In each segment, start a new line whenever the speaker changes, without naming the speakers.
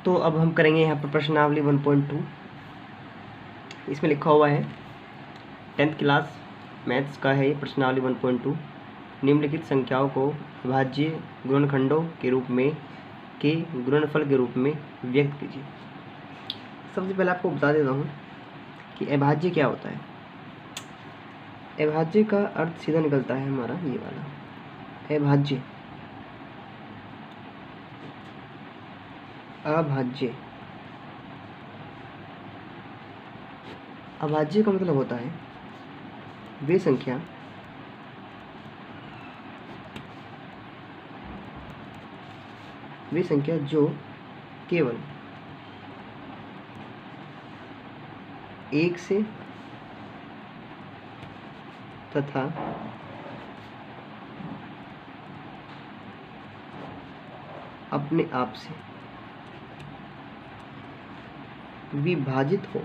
तो अब हम करेंगे यहाँ पर प्रश्नावली 1.2। इसमें लिखा हुआ है 10th क्लास मैथ्स का है ये प्रश्नावली 1.2। निम्नलिखित संख्याओं को अभाज्य गुणनखंडों के रूप में के गुणनफल के रूप में व्यक्त कीजिए। सबसे पहले आपको बता देता हूँ कि अभाज्य क्या होता है। अभाज्य का अर्थ सीधा निकलता है हमारा ये वाला अभाज्य। अभाज्य अभाज्य का मतलब होता है वे संख्या जो केवल एक से तथा अपने आप से विभाजित हो।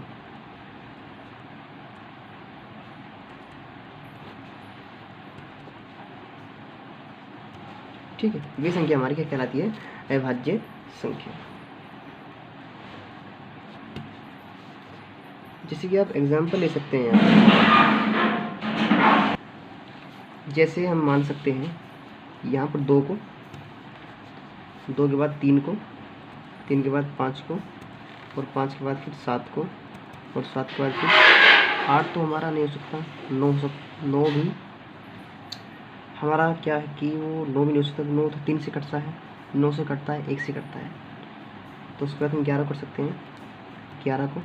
ठीक है, वे संख्या हमारी क्या कहलाती है? अभाज्य संख्या। जैसे कि आप एग्जाम्पल ले सकते हैं यहाँ, जैसे हम मान सकते हैं यहाँ पर 2 को, 2 के बाद 3 को, 3 के बाद 5 को, और 5 के बाद फिर 7 को, और 7 के बाद फिर 8 तो हमारा नहीं हो सकता, 9 भी हमारा क्या है कि वो 9 भी नहीं हो सकता। 9 तो 3 से कटता है, 9 से कटता है, 1 से कटता है, तो उसके बाद हम 11 कर सकते हैं, 11 को।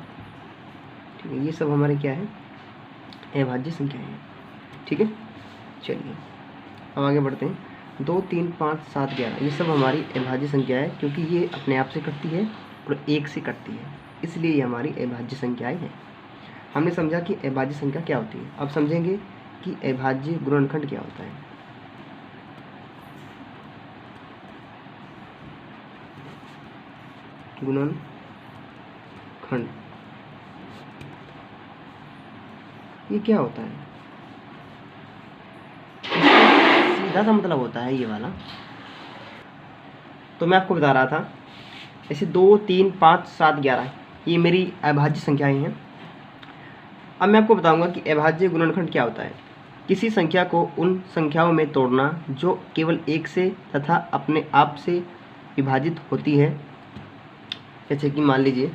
ठीक है, ये सब हमारे क्या है? अभाज्य संख्या है। ठीक है, चलिए अब आगे बढ़ते हैं। 2, 3, 5, 7, 11 ये सब हमारी अभाज्य संख्या है, क्योंकि ये अपने आप से कटती है और 1 से कटती है, इसलिए ये हमारी अभाज्य संख्याएं हैं। हमने समझा कि अभाज्य संख्या क्या होती है। अब समझेंगे कि अभाज्य गुणनखंड क्या होता है। गुणनखंड ये क्या होता है? सीधा सा मतलब होता है ये वाला, तो मैं आपको बता रहा था ऐसे 2, 3, 5, 7, 11 ये मेरी अभाज्य संख्याएं हैं। अब मैं आपको बताऊंगा कि अभाज्य गुणनखंड क्या होता है। किसी संख्या को उन संख्याओं में तोड़ना जो केवल 1 से तथा अपने आप से विभाजित होती है। जैसे कि मान लीजिए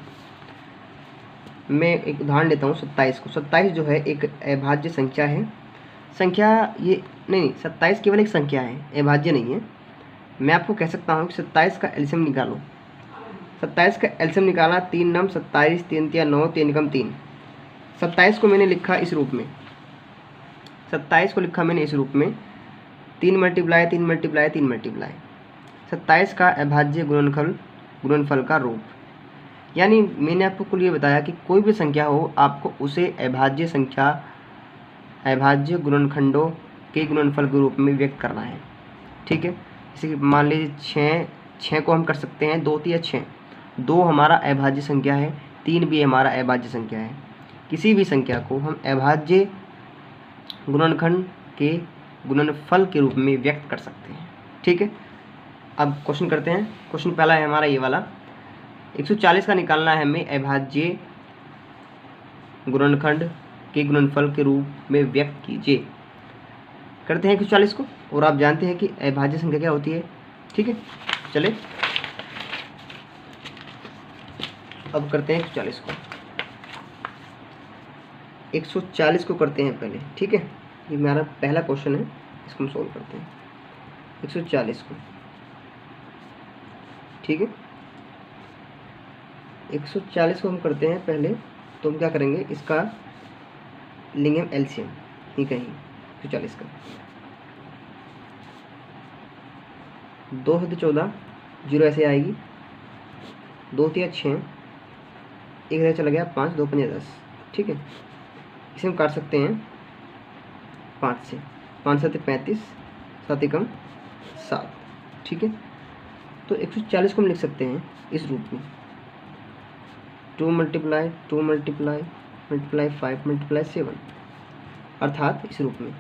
मैं एक उदाहरण लेता हूँ 27 को। 27 जो है एक अभाज्य संख्या है। संख्या ये नहीं 27 केवल एक संख्या है, अभाज्य नहीं है। मैं आपको कह सकता हूँ कि 27 का एलसीएम निकालो। 27 का एलसीएम निकाला, 3 नम 27, 3 तिया 9, 3 एकम 3। 27 को मैंने लिखा इस रूप में, 27 को लिखा मैंने इस रूप में 3 मल्टीप्लाई 3 मल्टीप्लाई 3 मल्टीप्लाई 27 का अभाज्य गुणनफल का रूप। यानी मैंने आपको कुल ये बताया कि कोई भी संख्या हो, आपको उसे अभाज्य गुणनखंडों के गुणनफल के रूप में व्यक्त करना है। ठीक है, जैसे कि मान लीजिए 6 को हम कर सकते हैं 2 तिया 6। 2 हमारा अभाज्य संख्या है, 3 भी हमारा अभाज्य संख्या है। किसी भी संख्या को हम अभाज्य गुणनखंड के गुणनफल के रूप में व्यक्त कर सकते हैं। ठीक है, अब क्वेश्चन करते हैं। क्वेश्चन पहला है हमारा ये वाला, 140 का निकालना है हमें अभाज्य गुणनखंड के गुणनफल के रूप में व्यक्त कीजिए। करते हैं 140 को, और आप जानते हैं कि अभाज्य संख्या क्या होती है। ठीक है, चले अब करते हैं 140 को। 140 को करते हैं पहले। ठीक है, ये मेरा पहला क्वेश्चन है, इसको हम सोल्व करते हैं 140 को। ठीक है, 140 को हम करते हैं पहले, तो हम क्या करेंगे, इसका लेंगे हम एलसीएम ही कहीं 140 का। 2 से 14 जीरो ऐसे आएगी, 2 तिया 6, 1 ऐसे चला गया 5, 2 पंजे 10। ठीक है, इसे हम काट सकते हैं 5 से, 5 7 35, 7 एकम 7। ठीक है, तो 140 को हम लिख सकते हैं इस रूप में 2 मल्टीप्लाई 2 मल्टीप्लाई मल्टीप्लाई 5 मल्टीप्लाई 7, अर्थात इस रूप में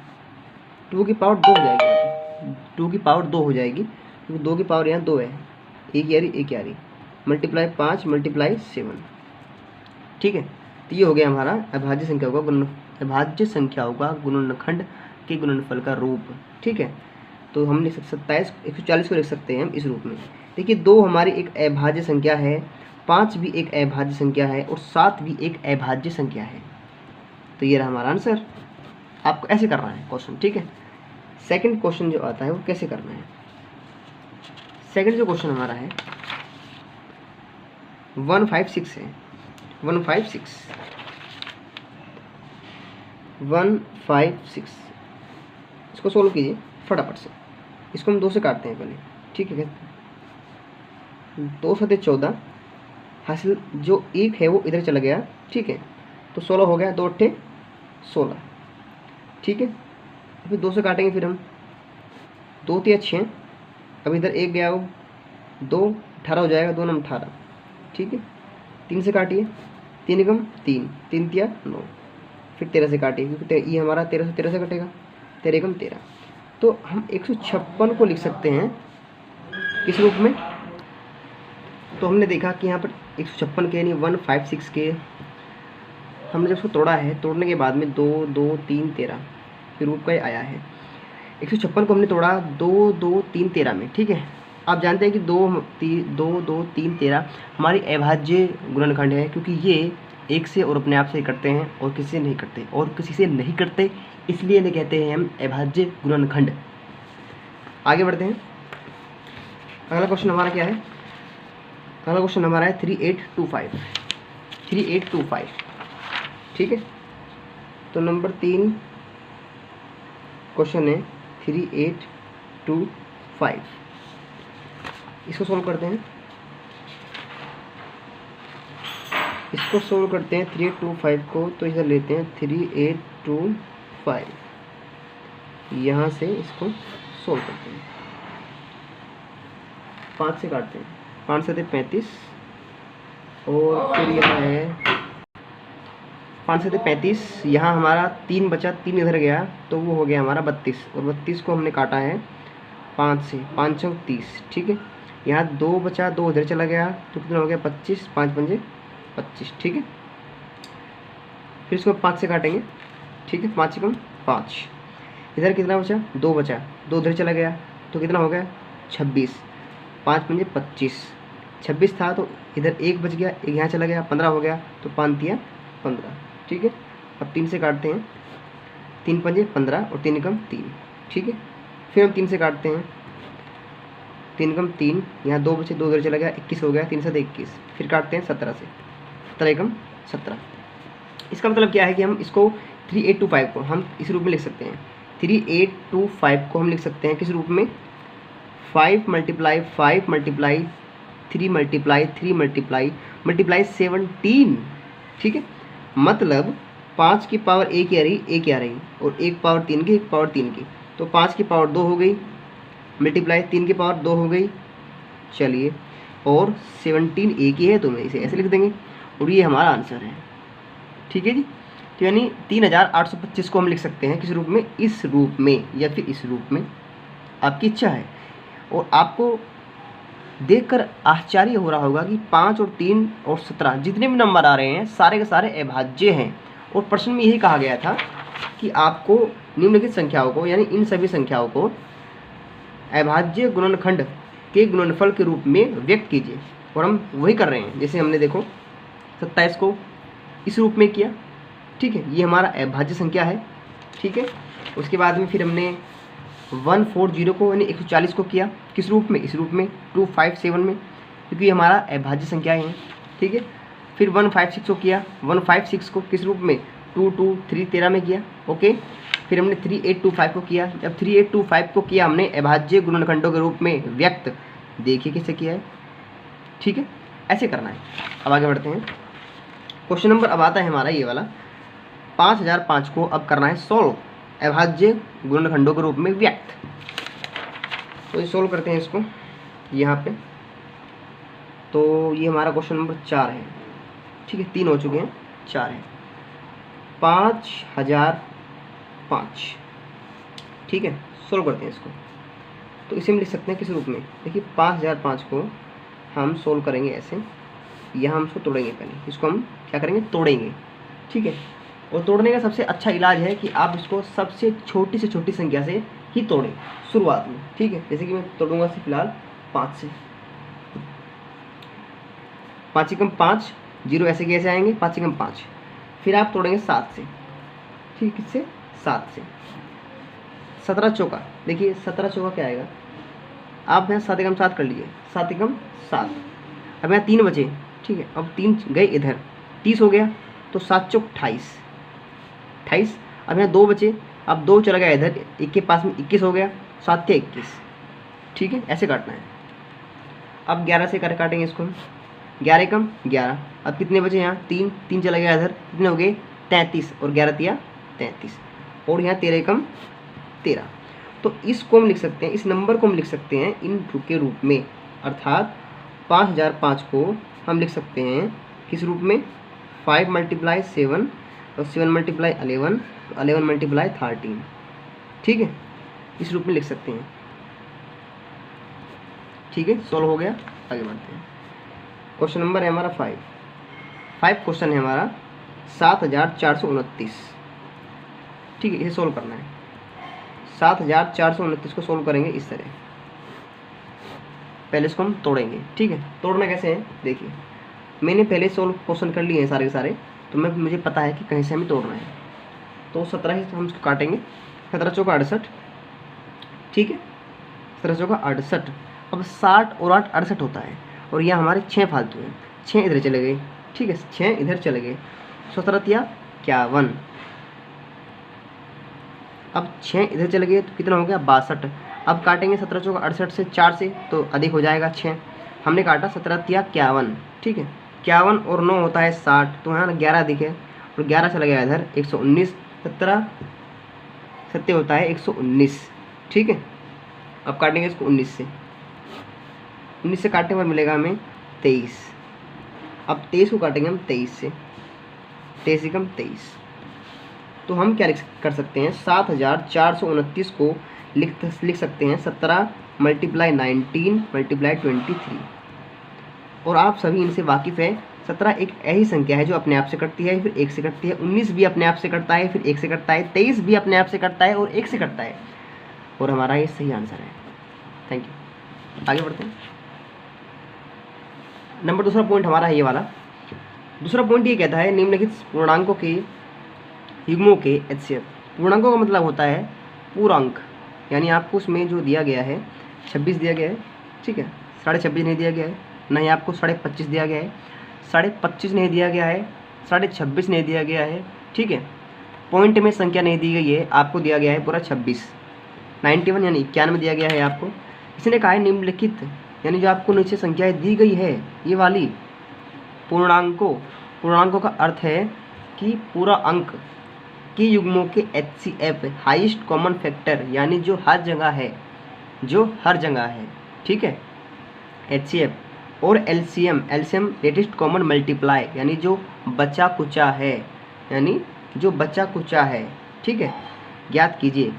2 की पावर 2 हो जाएगी, 2 की पावर 2 हो जाएगी, क्योंकि 2 की पावर यहाँ 2 है, एक यारी एक यारी। मल्टीप्लाई 5 मल्टीप्लाई 7, ठीक है। तो ये हो गया हमारा अभाज्य संख्याओं का गुणनखंड के गुणनफल का रूप, ठीक है। तो हम लिख सकते 27 140 को लिख सकते हैं हम इस रूप में। देखिए 2 हमारी एक अभाज्य संख्या है, 5 भी एक अभाज्य संख्या है और 7 भी एक अभाज्य संख्या है। तो ये रहा हमारा आंसर। आपको ऐसे करना है क्वेश्चन, ठीक है। सेकंड क्वेश्चन जो आता है वो कैसे करना है। सेकंड जो क्वेश्चन हमारा है 156 है, 156 इसको सोल्व कीजिए फटाफट से। इसको हम 2 से काटते हैं पहले, ठीक है। 2 सते 14 हासिल जो 1 है वो इधर चला गया, ठीक है। तो 16 हो गया, 2 अट्ठे 16, ठीक है। फिर 2 से काटेंगे, फिर हम 2 3 6, अब इधर 1 गया वो 2 18 हो जाएगा, 2 9 18, ठीक है। 3 से काटिए, 3 एकम 3, 3 तिया 9, फिर 13 से काटिए क्योंकि ये हमारा 13 से कटेगा, 13 एकम 13। तो हम 156 को लिख सकते हैं किस रूप में। तो हमने देखा कि यहाँ पर 156 के यानी 156 के हमने जब उसको तोड़ा है, तोड़ने के बाद में 2 2 3 13 फिर रूप का ये आया है। 156 को हमने तोड़ा 2 2 3 13 में, ठीक है। आप जानते हैं कि 2 2 3 13 हमारी अभाज्य गुणनखंड है, क्योंकि ये एक से और अपने आप से करते हैं और किसी से नहीं करते, और किसी से नहीं करते इसलिए इन्हें कहते हैं हम अभाज्य गुणनखंड। आगे बढ़ते हैं। अगला क्वेश्चन हमारा क्या है। अगला क्वेश्चन हमारा है 3825, ठीक है। तो नंबर 3 क्वेश्चन है 3825। इसको सोल्व करते हैं। 3825 को तो इधर लेते हैं 3825, यहाँ से इसको सोल्व करते हैं। 5 से काटते हैं, 5 से 35 और फिर यहाँ है 5 से 35, यहाँ हमारा 3 बचा, 3 इधर गया तो वो हो गया हमारा 32, और 32 को हमने काटा है 5 से, 5 चौक 30, ठीक है। यहाँ 2 बचा, 2 इधर चला गया तो कितना हो गया 25, 5 पंजे 25, ठीक है। फिर इसको 5 से काटेंगे, ठीक है। 5 एकम 5, इधर कितना बचा 2 बचा, 2 इधर चला गया तो कितना हो गया 26, 5 पंजे 25, 26 था तो इधर 1 बच गया, 1 यहाँ चला गया 15 हो गया, तो 5 तिया 15, ठीक है। अब 3 से काटते हैं, 3 पंजे 15 और 3 एकम 3, ठीक है। फिर हम 3 से काटते हैं, 3 एकम 3, यहाँ 2 बचे, 2 इधर चला गया 21 हो गया, 3 से 21, फिर काटते हैं 17 से, 17 एकम 17। इसका मतलब क्या है कि हम इसको 3825 को हम इस रूप में लिख सकते हैं। 3825 को हम लिख सकते हैं किस रूप में, 5 मल्टीप्लाई 5 मल्टीप्लाई 3 मल्टीप्लाई 3 मल्टीप्लाई 17, ठीक है। मतलब 5 की पावर 1 आ रही, 1 आ रही, और 1 पावर 3 की, 1 पावर 3 की, तो 5 की पावर 2 हो गई, मल्टीप्लाई 3 की पावर 2 हो गई, चलिए, और 17 एक ही है तो मैं इसे ऐसे लिख देंगे, और ये हमारा आंसर है, ठीक है जी। तो यानी 3825 को हम लिख सकते हैं किस रूप में, इस रूप में या फिर इस रूप में, आपकी इच्छा है। और आपको देखकर आश्चर्य हो रहा होगा कि 5 और 3 और 17 जितने भी नंबर आ रहे हैं सारे के सारे अभाज्य हैं, और प्रश्न में यही कहा गया था कि आपको निम्नलिखित संख्याओं को, यानी इन सभी संख्याओं को अभाज्य गुणनखंड के गुणनफल के रूप में व्यक्त कीजिए, और हम वही कर रहे हैं। जैसे हमने देखो 27 को इस रूप में किया, ठीक है, ये हमारा अभाज्य संख्या है, ठीक है। उसके बाद में फिर हमने 140 को यानी 140 को किया किस रूप में, इस रूप में 257 में, क्योंकि हमारा अभाज्य संख्याएं हैं, ठीक है। फिर 156 को किया, 156 को किस रूप में, 2 2 3 13 में किया, ओके। फिर हमने 3825 को किया, जब 3825 को किया हमने अभाज्य गुणनखंडों के रूप में व्यक्त, देखिए कैसे किया है, ठीक है, ऐसे करना है। अब आगे बढ़ते हैं। क्वेश्चन नंबर अब आता है हमारा ये वाला, 5005 को अब करना है सोल्व अभाज्य गुणनखंडों के रूप में व्यक्त। तो ये सोल्व करते हैं इसको यहाँ पे। तो ये हमारा क्वेश्चन नंबर 4 है, ठीक है, 3 हो चुके हैं, 4 है। 5005, ठीक है, सोल्व करते हैं इसको। तो इसे हम लिख सकते हैं किस रूप में, देखिए 5005 को हम सोल्व करेंगे ऐसे, यहाँ हम इसको तोड़ेंगे, पहले इसको हम क्या करेंगे, तोड़ेंगे, ठीक है। और तोड़ने का सबसे अच्छा इलाज है कि आप इसको सबसे छोटी से छोटी संख्या से ही तोड़ें शुरुआत में, ठीक है। जैसे कि मैं तोड़ूंगा फिलहाल 5 से, 5 एकम 5, 0 ऐसे कैसे आएंगे, 5 एकम 5। फिर आप तोड़ेंगे 7 से, ठीक, किससे, 7 से। 17 चौका, देखिए 17 चौका क्या आएगा, आप यहाँ 7 एकम 7 कर लीजिए, 7 एकम 7। अब यहाँ 3 बचे, ठीक है। अब 3 गए इधर, 30 हो गया, तो 7 चौक 28, 28। अब यहाँ 2 बचे, अब 2 चला गया इधर, 1 के पास में 21 हो गया, 7 के 21, ठीक है। ऐसे काटना है। अब 11 से काटेंगे इसको हम, 11 एकम 11। अब कितने बचे यहाँ, 3, 3 चला गया इधर, कितने हो गए, 33, और 11 तिया 33, और यहाँ 13 एकम 13। तो इसको हम लिख सकते हैं, इस नंबर को हम लिख सकते हैं इन के रूप में, अर्थात 5005 को हम लिख सकते हैं किस रूप में, 5 × 7 और 7 × 11, 11 × 13, ठीक है। इस रूप में लिख सकते हैं, ठीक है। सॉल्व हो गया, आगे बढ़ते हैं। क्वेश्चन नंबर है हमारा 5 क्वेश्चन है हमारा 7429, ठीक है। इसे सोल्व करना है। 7429 को सोल्व करेंगे इस तरह, पहले इसको हम तोड़ेंगे, ठीक है। तोड़ना कैसे है, देखिए मैंने पहले सोल्व क्वेश्चन कर लिए हैं सारे के सारे, तो मुझे पता है कि कहीं से हमें तोड़ना है। तो 17 से हम इसको काटेंगे, 17 चौका 68, ठीक है, 17 चौका 68। अब 60 और 8 68 होता है, और यह हमारे 6 फालतू हैं, 6 इधर चले गए, ठीक है, 6 इधर चले गए, 17 तिया 51। अब 6 इधर चले गए तो कितना हो गया, 62। अब काटेंगे 17 चौका 68 से 4 से, तो अधिक हो जाएगा 6। हमने काटा 17 तिया 51, ठीक है। 51 और 9 होता है 60, तो यहाँ 11 दिखे, और 11 चला गया इधर, 119। 17 सत्य होता है 119, ठीक है। अब काटेंगे इसको 19 से, 19 से काटने पर मिलेगा हमें 23। अब 23 को काटेंगे हम 23 से, 23 एकम 23। तो हम क्या कर सकते हैं, 7429 को लिख सकते हैं 17 × 19 × 23। और आप सभी इनसे वाकिफ़ है, 17 एक ऐसी संख्या है जो अपने आप से कटती है, फिर 1 से कटती है। 19 भी अपने आप से कटता है, फिर 1 से कटता है। 23 भी अपने आप से कटता है और 1 से कटता है, और हमारा ये सही आंसर है। Thank you. आगे बढ़ते हैं। दूसरा पॉइंट हमारा है ये वाला। दूसरा पॉइंट ये कहता है निम्नलिखित पूर्णांकों के युग्मों के HCF। पूर्णांकों का मतलब होता है पूर्णांक, यानी आपको उसमें जो दिया गया है 26 दिया गया है, ठीक है, 26.5 नहीं दिया गया है, ना ही आपको 25.5 दिया गया है, 25.5 नहीं दिया गया है, 26.5 नहीं दिया गया है, ठीक है। पॉइंट में संख्या नहीं दी गई है, आपको दिया गया है पूरा 26, 91 यानी 91 दिया गया है आपको। इसने कहा है निम्नलिखित, यानी जो आपको नीचे संख्याएं दी गई है ये वाली पूर्णांकों का अर्थ है कि पूरा अंक की युग्मों के HCF हाईएस्ट कॉमन फैक्टर, यानी जो हर जगह है, ठीक है, HCF। और LCM लेटेस्ट कॉमन मल्टीप्लाई, यानी जो बचा कुचा है, ठीक है, ज्ञात कीजिए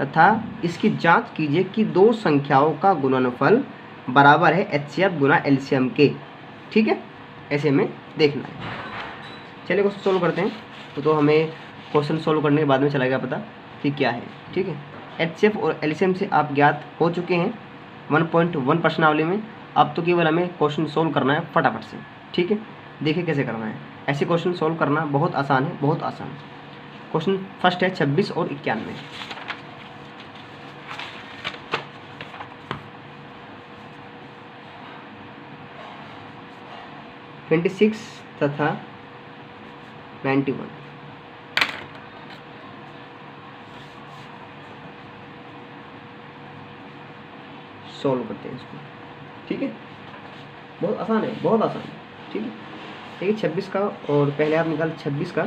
तथा इसकी जांच कीजिए कि दो संख्याओं का गुणनफल बराबर है HCF गुना LCM के, ठीक है। ऐसे में देखना है। चलिए क्वेश्चन सोल्व करते हैं। तो हमें क्वेश्चन सोल्व करने के बाद में चलेगा पता कि क्या है, ठीक है। HCF और LCM से आप ज्ञात हो चुके हैं 1.1 प्रश्नावली में। अब तो केवल हमें क्वेश्चन सोल्व करना है फटाफट से, ठीक है। देखिए कैसे करना है। ऐसे क्वेश्चन सोल्व करना बहुत आसान है, बहुत आसान। क्वेश्चन फर्स्ट है 26 और 91। तथा 91 सॉल्व करते हैं इसको, ठीक है। बहुत आसान है, बहुत आसान है, ठीक है। देखिए 26 का, और पहले आप निकाल 26 का,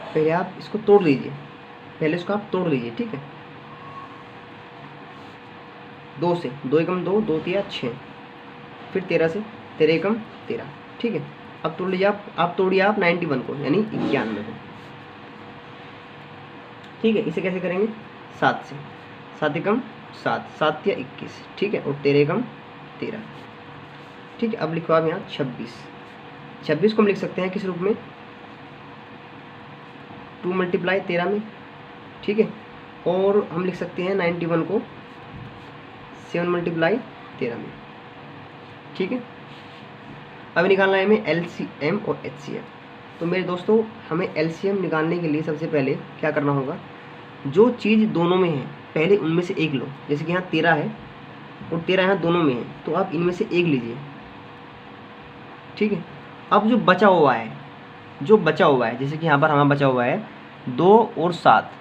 पहले आप इसको तोड़ लीजिए, ठीक है। 2 से 2 एकम 2, 2 तिया 6, फिर 13 से 13 एकम 13, ठीक है। अब तोड़ लीजिए आप तोड़िए आप 91 को, यानी 91 को, ठीक है। इसे कैसे करेंगे, 7 से 7 एकम 7, 7 या 21, ठीक है, और 13 एकम 13, ठीक है। अब लिखो आप यहाँ 26, 26 को हम लिख सकते हैं किस रूप में, 2 मल्टीप्लाई 13 में, ठीक है। और हम लिख सकते हैं 91 को 7 मल्टीप्लाई 13 में, ठीक है। अब निकालना है हमें LCM और HCF। तो मेरे दोस्तों हमें LCM निकालने के लिए सबसे पहले क्या करना होगा, जो चीज़ दोनों में है पहले उनमें से एक लो। जैसे कि यहाँ 13 है और 13 यहाँ दोनों में है, तो आप इनमें से एक लीजिए, ठीक है। अब जो बचा हुआ है, जैसे कि यहाँ पर हमारा बचा हुआ है 2 और 7,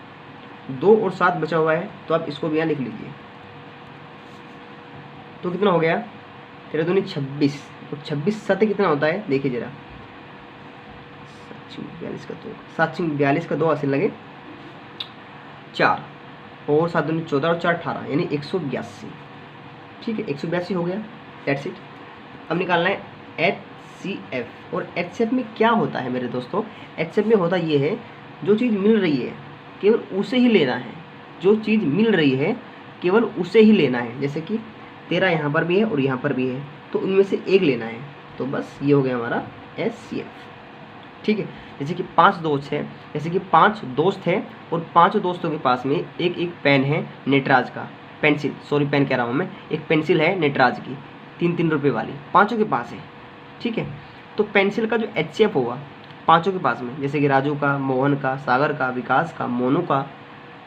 2 और 7 बचा हुआ है, तो आप इसको भी यहाँ लिख लीजिए। तो कितना हो गया, 13 दूनी 26, और 26 7 कितना होता है, देखिए जरा, 742 का 2, 742 का 2 हासिल लगे 4, और 7 दूनी 14 और 4 18, यानी 182, ठीक है, 182 हो गया, दैट्स इट। अब निकालना है HCF। और HCF में क्या होता है मेरे दोस्तों, HCF में होता ये है, जो चीज़ मिल रही है केवल उसे ही लेना है, जो चीज़ मिल रही है केवल उसे ही लेना है। जैसे कि 13 यहाँ पर भी है और यहाँ पर भी है, तो उनमें से एक लेना है, तो बस ये हो गया हमारा HCF, ठीक है। जैसे कि 5 दोस्त है, जैसे कि 5 दोस्त है और 5 दोस्तों के पास में एक एक पेन है नटराज का, पेंसिल, सॉरी पेन कह रहा हूँ मैं, एक पेंसिल है नटराज की 3-3 रुपये वाली, पाँचों के पास है, ठीक है। तो पेंसिल का जो HCF होगा पाँचों के पास में, जैसे कि राजू का, मोहन का, सागर का, विकास का, मोनू का,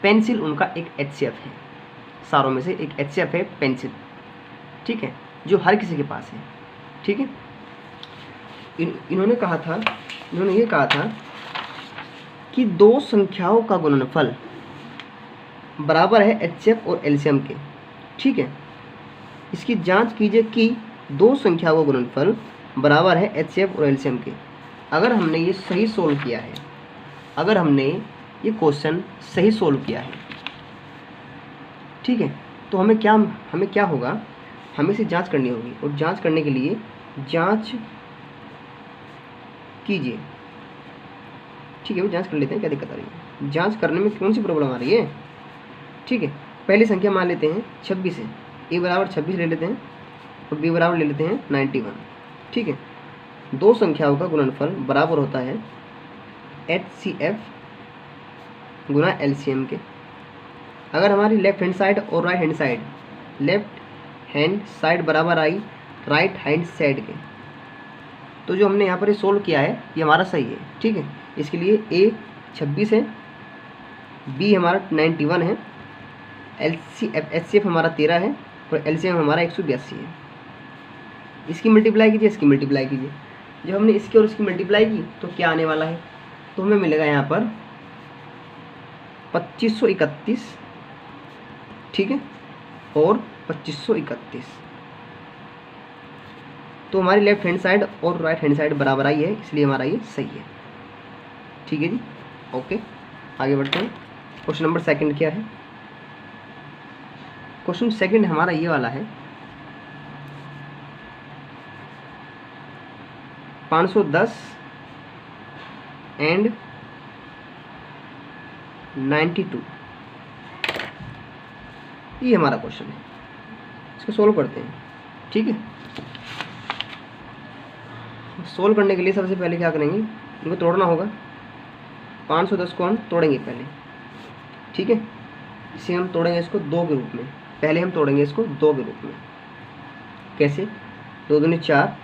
पेंसिल उनका एक HCF है, सारों में से एक HCF है पेंसिल, ठीक है, जो हर किसी के पास है, ठीक है। इन्होंने ये कहा था कि दो संख्याओं का गुणनफल बराबर है HCF और LCM के, ठीक है। इसकी जांच कीजिए कि दो संख्याओं का गुणनफल बराबर है HCF और LCM के। अगर हमने ये सही सोल्व किया है, अगर हमने ये क्वेश्चन सही सोल्व किया है, ठीक है, तो हमें क्या होगा, हमें इसे जांच करनी होगी। और जांच करने के लिए जांच कीजिए, ठीक है, वो जांच कर लेते हैं, क्या दिक्कत आ रही है, जांच करने में कौन सी प्रॉब्लम आ रही है, ठीक है। पहली संख्या मान लेते हैं 26 है, A बराबर 26 ले लेते हैं और B बराबर ले लेते हैं 91, ठीक है। दो संख्याओं का गुणनफल बराबर होता है HCF गुना LCM के। अगर हमारी लेफ्ट हैंड साइड और राइट हैंड साइड बराबर आई राइट हैंड साइड के, तो जो हमने यहाँ पर ये सोल्व किया है ये हमारा सही है, ठीक है। इसके लिए A 26 है, B हमारा 91 है, HCF हमारा 13 है और LCM हमारा 182 है। इसकी मल्टीप्लाई कीजिए, इसकी मल्टीप्लाई कीजिए। जब हमने इसकी और इसकी मल्टीप्लाई की तो क्या आने वाला है, तो हमें मिलेगा यहाँ पर 2531, ठीक है, और 2531। तो हमारी लेफ्ट हैंड साइड और राइट हैंड साइड बराबर आई है, इसलिए हमारा ये सही है, ठीक है जी, ओके। आगे बढ़ते हैं। क्वेश्चन नंबर सेकंड क्या है, क्वेश्चन सेकंड हमारा ये वाला है, 510 एंड 92, ये हमारा क्वेश्चन है, इसको सोल्व करते हैं, ठीक है। सोल्व करने के लिए सबसे पहले क्या करेंगे, इनको तोड़ना होगा। 510 को हम तोड़ेंगे पहले, ठीक है, इसे हम तोड़ेंगे इसको 2 के रूप में। पहले हम तोड़ेंगे इसको 2 के रूप में, कैसे, 2 दूनी 4,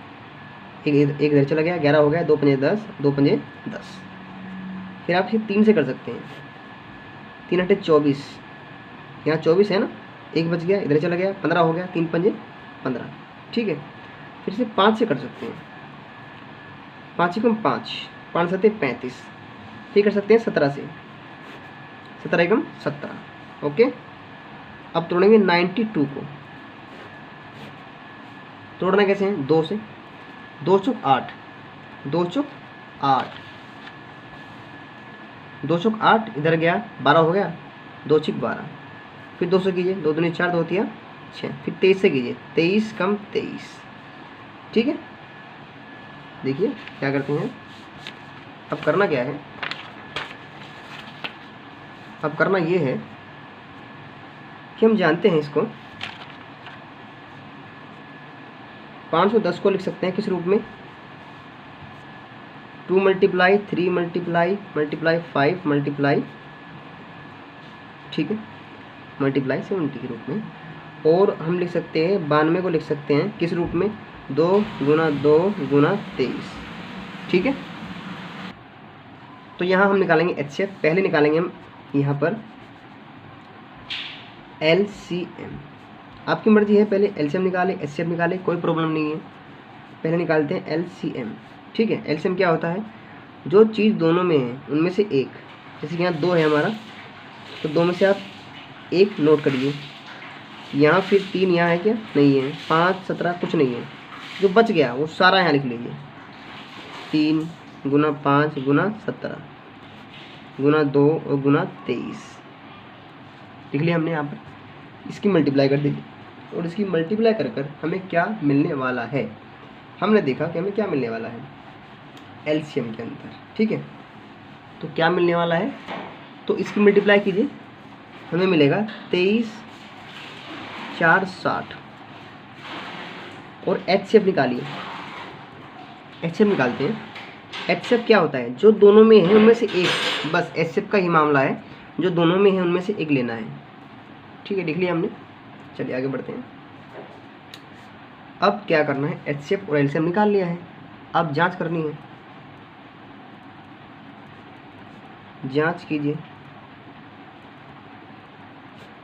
एक इधर चला गया, 11 हो गया, 2 पंजे 10, 2 पंजे 10। फिर आप इसे 3 से कर सकते हैं, 3 अट्ठे 24, यहाँ 24 है ना, एक बच गया, इधर चला गया, 15 हो गया, 3 पंजे 15, ठीक है। फिर इसे 5 से कर सकते हैं, 5 एकम 5, 5 सत्ते 35, फिर कर सकते हैं 17 से, 17 एकम 17, ओके। अब तोड़ेंगे 92 को, तोड़ना कैसे है, 2 से, 2 चौक 8, 2 चौक 8, 2 चौक 8, इधर गया 12 हो गया, 2 छिक 12, फिर 2 से कीजिए, 2 दूनी 4, 2 तिया 6, फिर 23 से कीजिए, 23 कम 23, ठीक है। देखिए क्या करते हैं, अब करना क्या है, अब करना ये है कि हम जानते हैं इसको 510 को लिख सकते हैं किस रूप में, 2 मल्टीप्लाई 3 मल्टीप्लाई 5 मल्टीप्लाई, ठीक है, मल्टीप्लाई 70 के रूप में। और हम लिख सकते हैं 92 को लिख सकते हैं किस रूप में, 2 गुना 2 गुना 23, ठीक है। तो यहाँ हम निकालेंगे HCF। पहले निकालेंगे हम यहाँ पर LCM। आपकी मर्जी है, पहले LCM निकाले HCF निकाले, कोई प्रॉब्लम नहीं है। पहले निकालते हैं LCM, ठीक है। LCM क्या होता है, जो चीज़ दोनों में है उनमें से एक, जैसे कि यहाँ 2 है हमारा, तो 2 में से आप 1 नोट करिए। यहाँ फिर 3 यहाँ है क्या, नहीं है। 5 17 कुछ नहीं है, जो बच गया वो सारा यहाँ लिख लीजिए। 3 गुना 5 गुना 17 गुना 2 और गुना 23 लिख लिया हमने यहाँ पर। इसकी मल्टीप्लाई कर दीजिए और इसकी मल्टीप्लाई कर कर हमें क्या मिलने वाला है, हमने देखा कि हमें क्या मिलने वाला है LCM के अंदर, ठीक है। तो क्या मिलने वाला है, तो इसकी मल्टीप्लाई कीजिए, हमें मिलेगा 23 4 60। और HCF निकालिए, HCF निकालते हैं। HCF क्या होता है, जो दोनों में है उनमें से एक, बस HCF का ही मामला है, जो दोनों में है उनमें से एक लेना है, ठीक है। लिख लिया हमने, चलिए आगे बढ़ते हैं। अब क्या करना है, HCF और LCM निकाल लिया है, अब जांच करनी है। जांच कीजिए,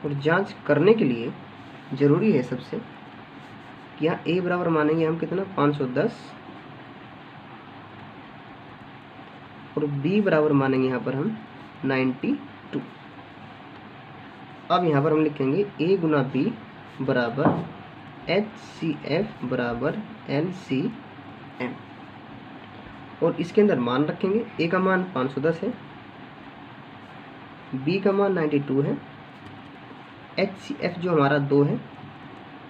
और जांच करने के लिए ज़रूरी है सबसे कि यहाँ A बराबर मानेंगे हम कितना, 510, और B बराबर मानेंगे यहाँ पर हम 92। अब यहाँ पर हम लिखेंगे A गुना B बराबर HCF बराबर LCM, और इसके अंदर मान रखेंगे। A का मान 510 है, B का मान 92 है, HCF जो हमारा 2 है,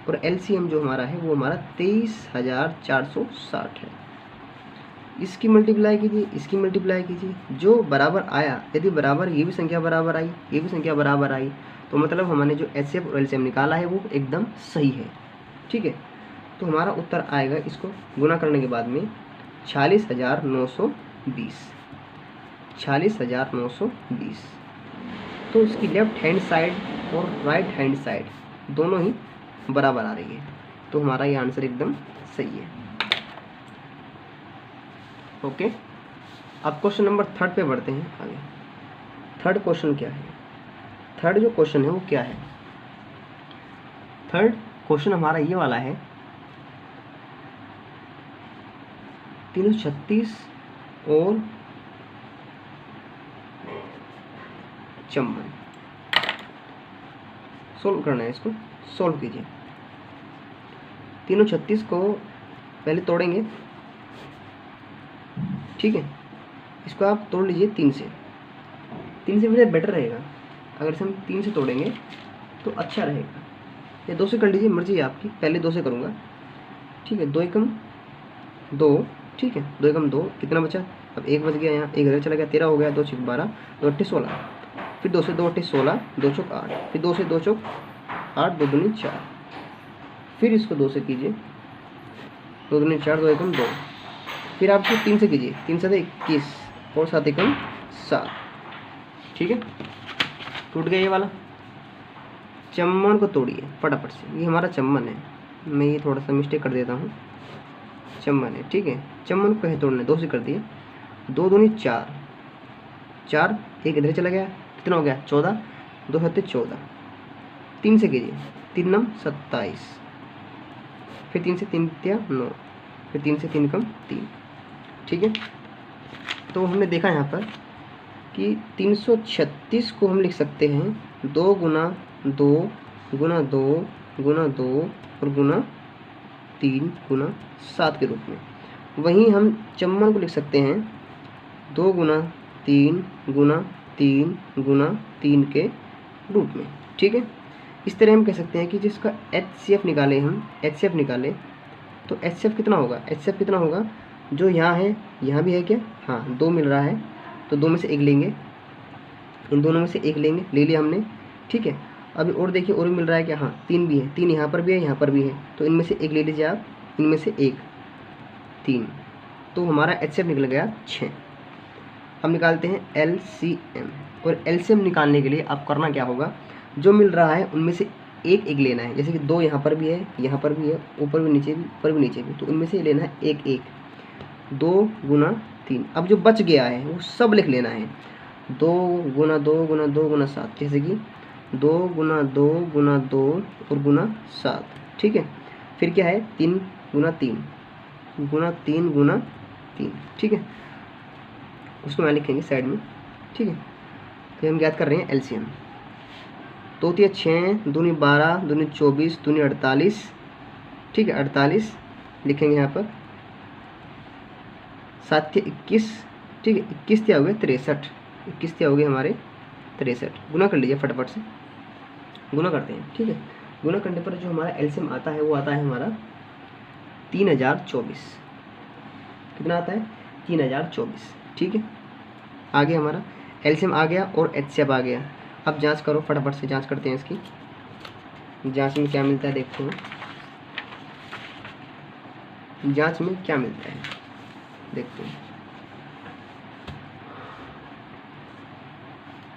और LCM जो हमारा है वो हमारा 23,460 है। इसकी मल्टीप्लाई कीजिए, इसकी मल्टीप्लाई कीजिए, जो बराबर आया, यदि बराबर ये भी संख्या बराबर आई, ये भी संख्या बराबर आई, तो मतलब हमने जो HCF और LCM निकाला है वो एकदम सही है, ठीक है। तो हमारा उत्तर आएगा, इसको गुना करने के बाद में 46,920, 46,920। तो इसकी लेफ्ट हैंड साइड और राइट हैंड साइड दोनों ही बराबर आ रही है, तो हमारा ये आंसर एकदम सही है। ओके, अब क्वेश्चन नंबर 3 पे बढ़ते हैं आगे। थर्ड क्वेश्चन क्या है, थर्ड जो क्वेश्चन है वो क्या है, थर्ड क्वेश्चन हमारा ये वाला है, 336 और चम्मन सोल्व करना है। इसको सोल्व कीजिए। 336 को पहले तोड़ेंगे, ठीक है। इसको आप तोड़ लीजिए 3 से, 3 से मुझे बेटर रहेगा। अगर इसे हम 3 से तोड़ेंगे तो अच्छा रहेगा, या 2 से कर लीजिए, मर्जी है आपकी। पहले 2 से करूँगा, ठीक है। 2 एकम 2, ठीक है। 2 एकम 2, कितना बचा, अब 1 बच गया, यहाँ 1 इधर चला गया, 13 हो गया। 2 चौक 12, 2 अट्ठे 16, फिर 2 से 2 अट्ठे 16, 2 चौक 8, फिर 2 से 2 चौक 8, 2 दूनी 4, फिर इसको 2 से कीजिए, 2 दूनी 4, 2 एकम 2, फिर आप इसको 3 से कीजिए, 3 7 21 और 7 एकम 7, ठीक है। टूट गया ये वाला। चम्मन को तोड़िए फटाफट से, ये हमारा चम्मन है, मैं ये थोड़ा सा मिस्टेक कर देता हूँ, चम्मन है, ठीक है। चम्मन को है तोड़ने, 2 से कर दिए, 2 दूनी 4, 4 एक इधर चला गया, कितना हो गया 14, 2 7 14, 3 से कीजिए, 3 9 27, फिर 3 से 3 9, फिर 3 से 3 कम 3, ठीक है। तो हमने देखा यहाँ पर कि 336 को हम लिख सकते हैं 2 गुना 2 गुना 2 गुना 2 और गुना 3 गुना 7 के रूप में। वहीं हम चम्मन को लिख सकते हैं 2 गुना 3 गुना 3 गुना 3 के रूप में, ठीक है। इस तरह हम कह सकते हैं कि जिसका HCF निकाले, हम HCF निकाले तो HCF कितना होगा, HCF कितना होगा, जो यहाँ है यहाँ भी है क्या, हाँ 2 मिल रहा है, तो 2 में से 1 लेंगे, इन दोनों में से 1 लेंगे, ले लिया हमने, ठीक है। अभी और देखिए और भी मिल रहा है क्या, हाँ 3 भी है, 3 यहाँ पर भी है, यहाँ पर भी है, तो इनमें से एक ले लीजिए आप, इनमें से एक 3, तो हमारा HCF निकल गया 6। हम निकालते हैं LCM, और LCM निकालने के लिए आप करना क्या होगा, जो मिल रहा है उनमें से एक एक लेना है। जैसे कि 2 यहाँ पर भी है, यहाँ पर भी है, ऊपर भी नीचे भी, ऊपर भी नीचे भी, तो इनमें से लेना है एक एक, 2 गुना 3। अब जो बच गया है वो सब लिख लेना है, 2 गुना 2 गुना 2 गुना 7, जैसे कि 2 गुना 2 गुना 2 और गुना 7, ठीक है। फिर क्या है 3 गुना 3 गुना 3 गुना 3, ठीक है, उसको मैं लिखेंगे साइड में, ठीक है। तो हम याद कर रहे हैं LCM, 2 3 6 दूनी 12 दूनी 24 दूनी 48, ठीक है, 48 लिखेंगे यहाँ पर, 7 थे 21, ठीक है, 21 क्या हो गए 63, 21 क्या हो गए हमारे 63। गुना कर लीजिए फटाफट से, गुना करते हैं, ठीक है। गुना करने पर जो हमारा LCM आता है वो आता है हमारा 3024। कितना आता है 3024, ठीक है। आगे हमारा LCM आ गया और HCF आ गया। अब जांच करो, फटाफट से जांच करते हैं इसकी, जांच में क्या मिलता है देखते हैं, जांच में क्या मिलता है देखते हैं,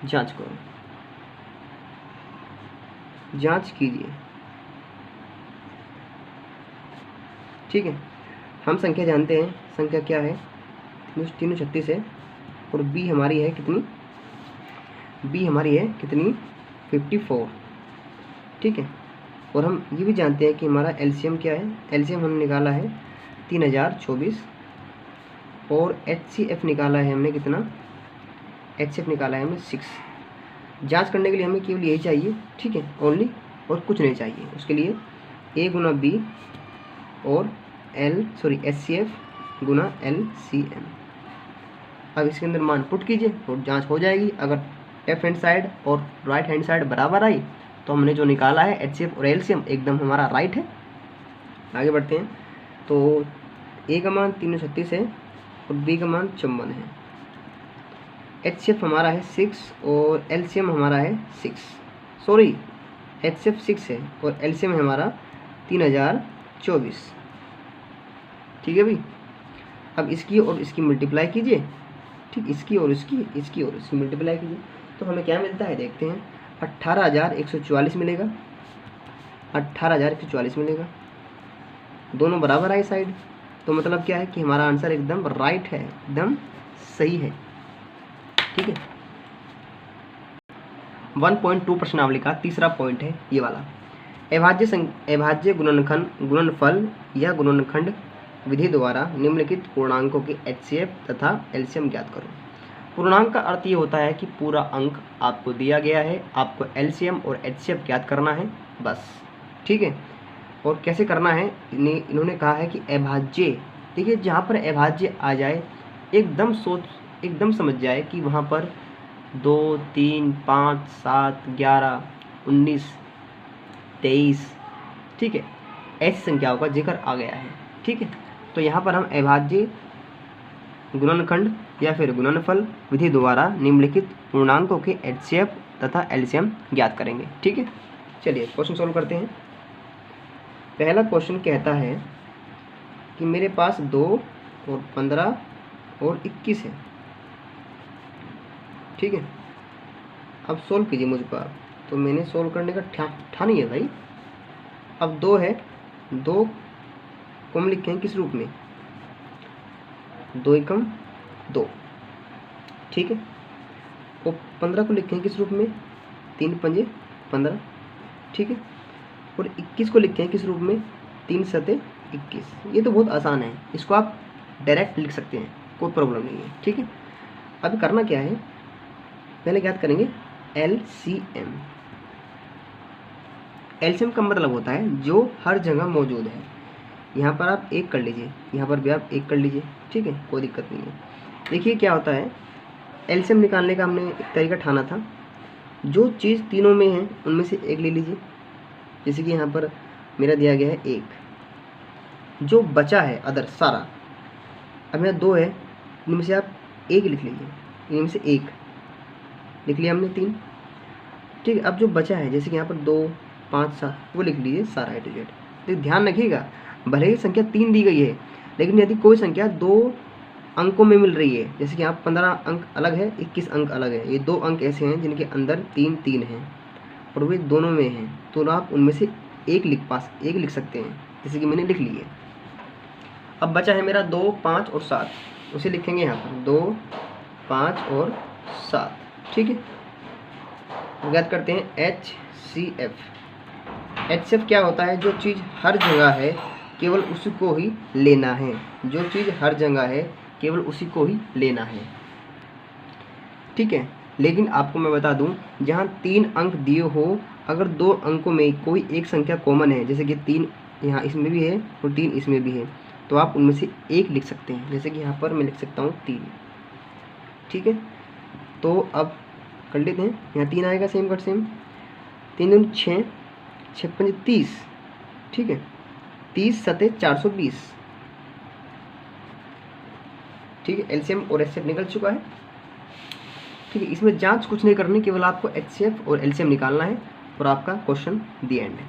जांच करो, जांच कीजिए, ठीक है। हम संख्या जानते हैं, संख्या क्या है 336 है, और B हमारी है कितनी, B हमारी है कितनी 54, ठीक है। और हम ये भी जानते हैं कि हमारा LCM क्या है, LCM हमने निकाला है 3024, और HCF निकाला है हमने कितना, HCF निकाला है हमने 6। जांच करने के लिए हमें केवल यही चाहिए, ठीक है, ओनली, और कुछ नहीं चाहिए। उसके लिए A गुना B और HCF गुना LCM। अब इसके अंदर मान पुट कीजिए और जांच हो जाएगी। अगर लेफ्ट हैंड साइड और राइट हैंड साइड बराबर आई तो हमने जो निकाला है HCF और LCM एकदम हमारा राइट है। आगे बढ़ते हैं, तो A का मान 336 है और B का मान 54 है। HCF हमारा है 6 और LCM हमारा है 6, सॉरी HCF 6 है और LCM है हमारा 3024, ठीक है भाई। अब इसकी और इसकी मल्टीप्लाई कीजिए, ठीक, इसकी और इसकी मल्टीप्लाई कीजिए, तो हमें क्या मिलता है देखते हैं, 18,144 मिलेगा, 18,144 मिलेगा। दोनों बराबर आए साइड, तो मतलब क्या है कि हमारा आंसर एकदम राइट है, एकदम सही है, ठीक है। 1.2 प्रश्नावली का तीसरा पॉइंट है ये वाला, अभाज्य गुणनफल या गुणनखंड विधि द्वारा निम्नलिखित पूर्णांकों के HCF तथा LCM ज्ञात करो। पूर्णांक का अर्थ ये होता है कि पूरा अंक आपको दिया गया है, आपको LCM और HCF ज्ञात करना है बस, ठीक है। और कैसे करना है, इन्होंने कहा है कि अभाज्य, देखिए जहाँ पर अभाज्य आ जाए एकदम समझ जाए कि वहाँ पर 2 3 5 7 11 19 23, ठीक है, ऐसी संख्याओं का जिक्र आ गया है, ठीक है। तो यहाँ पर हम अभाज्य गुणनखंड या फिर गुणनफल विधि द्वारा निम्नलिखित पूर्णांकों के HCF तथा LCM ज्ञात करेंगे, ठीक है। चलिए क्वेश्चन सॉल्व करते हैं। पहला क्वेश्चन कहता है कि मेरे पास 2 और 15 और 21 है, ठीक है। अब सोल्व कीजिए मुझ पर, तो मैंने सोल्व करने का ठान ही है भाई। अब 2 है, 2 को हम लिखें किस रूप में, 2 एकम 2, ठीक है। और 15 को लिखें किस रूप में, 3 पंजे 15, ठीक है। और 21 को लिखें किस रूप में, 3 सते 21। ये तो बहुत आसान है, इसको आप डायरेक्ट लिख सकते हैं, कोई प्रॉब्लम नहीं है, ठीक है। अभी करना क्या है, पहले ज्ञात करेंगे LCM। LCM का मतलब होता है जो हर जगह मौजूद है। यहाँ पर आप 1 कर लीजिए, यहाँ पर भी आप 1 कर लीजिए, ठीक है, कोई दिक्कत नहीं है। देखिए क्या होता है, LCM निकालने का हमने एक तरीका ठाना था, जो चीज़ तीनों में है उनमें से एक ले लीजिए। जैसे कि यहाँ पर मेरा दिया गया है 1, जो बचा है अदर सारा, अब यहाँ 2 है, इनमें से आप 1 लिख लीजिए, इनमें से 1 लिख लिया हमने 3। ठीक है। अब जो बचा है जैसे कि यहाँ पर 2 5 7 वो लिख लीजिए सारा A to Z। तो ध्यान रखिएगा, भले ही संख्या 3 दी गई है, लेकिन यदि कोई संख्या 2 अंकों में मिल रही है, जैसे कि यहाँ 15 अंक अलग है, 21 अंक अलग है, ये 2 अंक ऐसे हैं जिनके अंदर 3 3 हैं और वे दोनों में हैं, तो आप उनमें से एक लिख सकते हैं, जैसे कि मैंने लिख ली है। अब बचा है मेरा 2 5 और 7, उसे लिखेंगे यहाँ पर 2 5 और 7। ठीक है, याद करते हैं HCF। HCF क्या होता है? जो चीज़ हर जगह है केवल उसी को ही लेना है, जो चीज़ हर जगह है केवल उसी को ही लेना है। ठीक है, लेकिन आपको मैं बता दूं, जहाँ 3 अंक दिए हो, अगर 2 अंकों में कोई एक संख्या कॉमन है, जैसे कि 3 यहाँ इसमें भी है और 3 इसमें भी है, तो आप उनमें से एक लिख सकते हैं, जैसे कि यहाँ पर मैं लिख सकता हूँ 3। ठीक है, तो अब कर लेते हैं। यहाँ 3 आएगा सेम कट सेम, 3 दूनी 6, 6 पंजे 30। ठीक है, 30 सते 420। ठीक है, एलसीएम और एचसीएफ निकल चुका है। ठीक है, इसमें जांच कुछ नहीं करनी, केवल आपको एचसीएफ और एलसीएम निकालना है और आपका क्वेश्चन दी एंड है।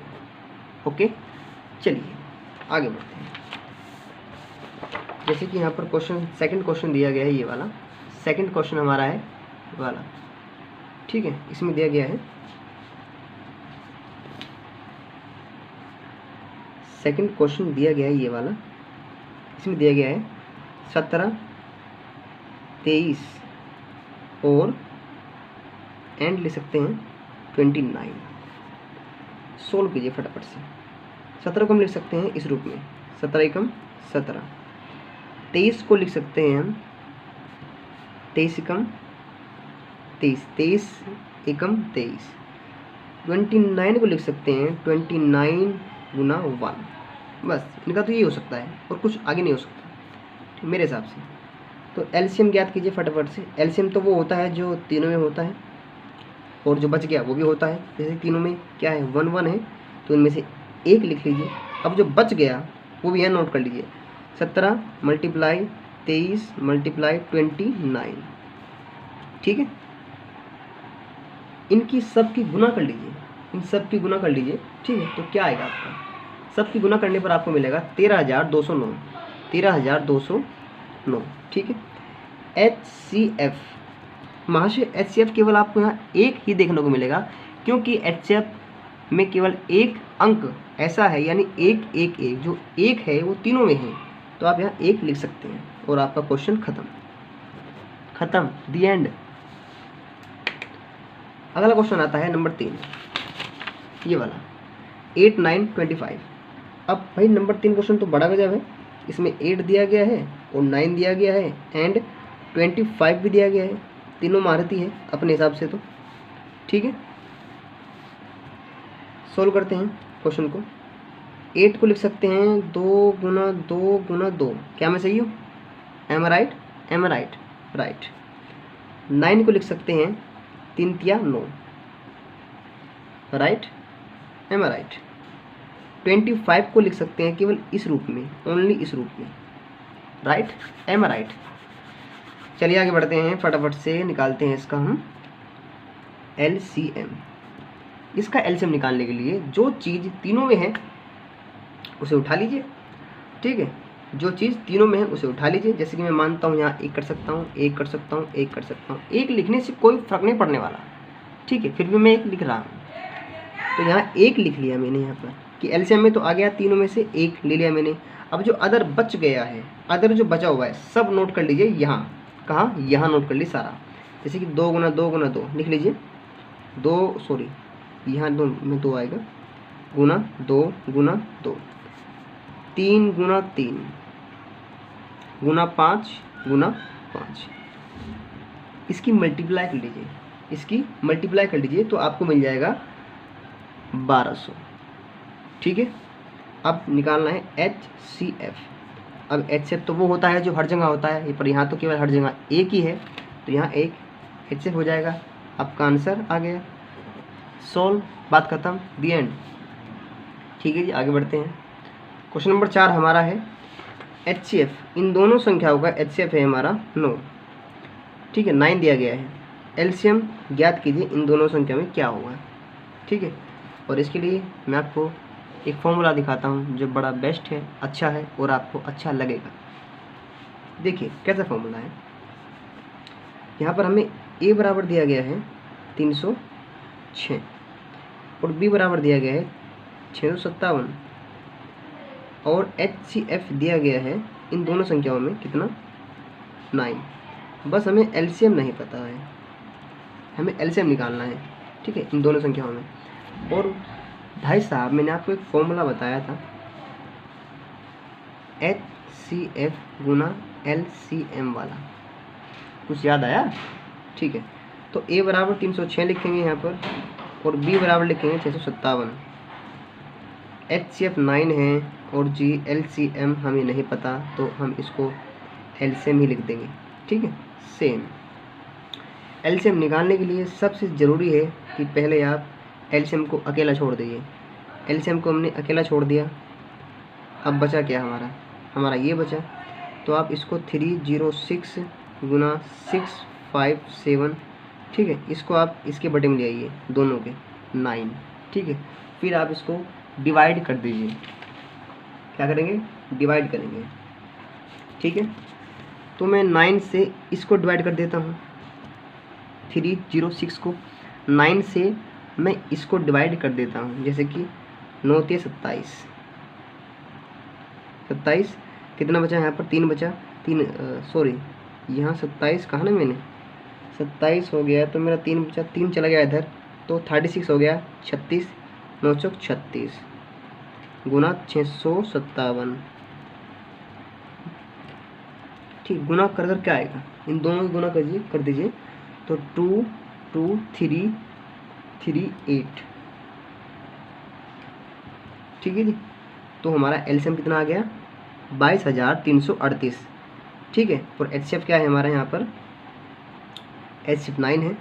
ओके, चलिए आगे बढ़ते हैं। जैसे कि यहाँ पर क्वेश्चन सेकंड क्वेश्चन दिया गया है, ये वाला सेकंड क्वेश्चन हमारा है वाला। ठीक है, इसमें दिया गया है सेकंड क्वेश्चन दिया गया है ये वाला, इसमें दिया गया है 17 23 और एंड ले सकते हैं 29। सोल्व कीजिए फटाफट से। 17 को हम लिख सकते हैं इस रूप में, 17 एकम 17। 23 को लिख सकते हैं हम 23 एकम 23, 23 एकम 23। 29 को लिख सकते हैं 29 गुना 1। बस इनका तो ये हो सकता है और कुछ आगे नहीं हो सकता मेरे हिसाब से। तो एलसीएम ज्ञात कीजिए फटाफट से। एलसीएम तो वो होता है जो तीनों में होता है और जो बच गया वो भी होता है। जैसे तीनों में क्या है 1 1 है, तो इनमें से एक लिख लीजिए। अब जो बच गया वो भी यहाँ नोट कर लीजिए, 17 मल्टीप्लाई 23 मल्टीप्लाई 29। ठीक है, इनकी सब की गुना कर लीजिए, इन सब की गुना कर लीजिए। ठीक है, तो क्या आएगा आपका? सब की गुना करने पर आपको मिलेगा 13,209, 13,209। ठीक है, HCF महाशय, HCF केवल आपको यहाँ एक ही देखने को मिलेगा, क्योंकि HCF में केवल एक अंक ऐसा है, यानी 1 1 1, जो एक है वो तीनों में है, तो आप यहाँ एक लिख सकते हैं और आपका क्वेश्चन खत्म, दी एंड। अगला क्वेश्चन आता है नंबर 3, ये वाला 8 9 25। अब भाई नंबर 3 क्वेश्चन तो बड़ा गजब है, इसमें 8 दिया गया है और 9 दिया गया है एंड 25 भी दिया गया है, तीनों महारथी है अपने हिसाब से। तो ठीक है, सोल्व करते हैं क्वेश्चन को। 8 को लिख सकते हैं 2 गुना 2 गुना 2। क्या मैं सही हूँ? Am right? Am right? Right. 9 को लिख सकते हैं 3 3 9। राइट? Am right? 25 को लिख सकते हैं केवल इस रूप में, ओनली इस रूप में। राइट? Am right? चलिए आगे बढ़ते हैं, फटाफट से निकालते हैं इसका हम LCM। इसका LCM निकालने के लिए जो चीज़ तीनों में है उसे उठा लीजिए। ठीक है, जो चीज़ तीनों में है उसे उठा लीजिए। जैसे कि मैं मानता हूँ यहाँ 1 कर सकता हूँ, 1 कर सकता हूँ, 1 कर सकता हूँ। 1 लिखने से कोई फर्क नहीं पड़ने वाला। ठीक है, फिर भी मैं 1 लिख रहा हूँ, तो यहाँ 1 लिख लिया मैंने यहाँ पर कि LCM में तो आ गया, तीनों में से 1 ले लिया मैंने। अब जो अदर बच गया है, अदर जो बचा हुआ है सब नोट कर लीजिए यहाँ। कहाँ? यहाँ नोट कर लीजिए सारा। जैसे कि 2 गुना 2 गुना 2 लिख लीजिए, 2 सॉरी यहाँ 2 में 2 आएगा, गुना 2 गुना 2, 3 गुना 3 गुना 5 गुना 5। इसकी मल्टीप्लाई कर लीजिए, इसकी मल्टीप्लाई कर लीजिए तो आपको मिल जाएगा 1200। ठीक है, अब निकालना है HCF। अब HCF तो वो होता है जो हर जगह होता है, पर यहाँ तो केवल हर जगह एक ही है, तो यहाँ एक HCF हो जाएगा। आपका आंसर आ गया, सोल्व, बात खत्म, दी एंड। ठीक है जी, आगे बढ़ते हैं। क्वेश्चन नंबर 4 हमारा है HCF। इन दोनों संख्याओं का HCF है हमारा 9। ठीक है, 9 दिया गया है एलसीएम ज्ञात कीजिए इन दोनों संख्या में क्या होगा। ठीक है, और इसके लिए मैं आपको एक फॉर्मूला दिखाता हूँ जो बड़ा बेस्ट है, अच्छा है और आपको अच्छा लगेगा। देखिए कैसा फॉर्मूला है। यहाँ पर हमें ए बराबर दिया गया है 306 और बी बराबर दिया गया है 657 और HCF दिया गया है इन दोनों संख्याओं में कितना 9। बस हमें एलसीएम नहीं पता है, हमें एलसीएम निकालना है। ठीक है, इन दोनों संख्याओं में। और भाई साहब मैंने आपको एक फॉर्मूला बताया था HCF गुना LCM वाला, कुछ याद आया? ठीक है, तो A बराबर 306 लिखेंगे यहाँ पर और B बराबर लिखेंगे 657। HCF 9 है और जी LCM हमें नहीं पता, तो हम इसको LCM ही लिख देंगे। ठीक है, सेम। LCM निकालने के लिए सबसे ज़रूरी है कि पहले आप LCM को अकेला छोड़ दीजिए। LCM को हमने अकेला छोड़ दिया, अब बचा क्या हमारा ये बचा। तो आप इसको 306 गुना 657, ठीक है, इसको आप इसके बटे में ले आइए दोनों के 9। ठीक है, फिर आप इसको डिवाइड कर दीजिए। क्या करेंगे? डिवाइड करेंगे। ठीक है, तो मैं 9 से इसको डिवाइड कर देता हूँ, 306 को 9 से मैं इसको डिवाइड कर देता हूँ। जैसे कि 9 × 27, 27 कितना बचा यहाँ पर? 3 बचा, 3 सॉरी यहाँ 27 कहा ना मैंने, 27 हो गया तो मेरा 3 बचा, 3 चला गया इधर, तो 36 हो गया, 36 9 चौक 36 गुना 657। ठीक, गुना कर कर क्या आएगा? इन दोनों को गुना कर दीजिए तो 2 2 3 3 8। ठीक है जी, तो हमारा एलसीएम कितना आ गया? 22,338। ठीक है, और एचसीएफ क्या है हमारा यहाँ पर? HCF 9 है।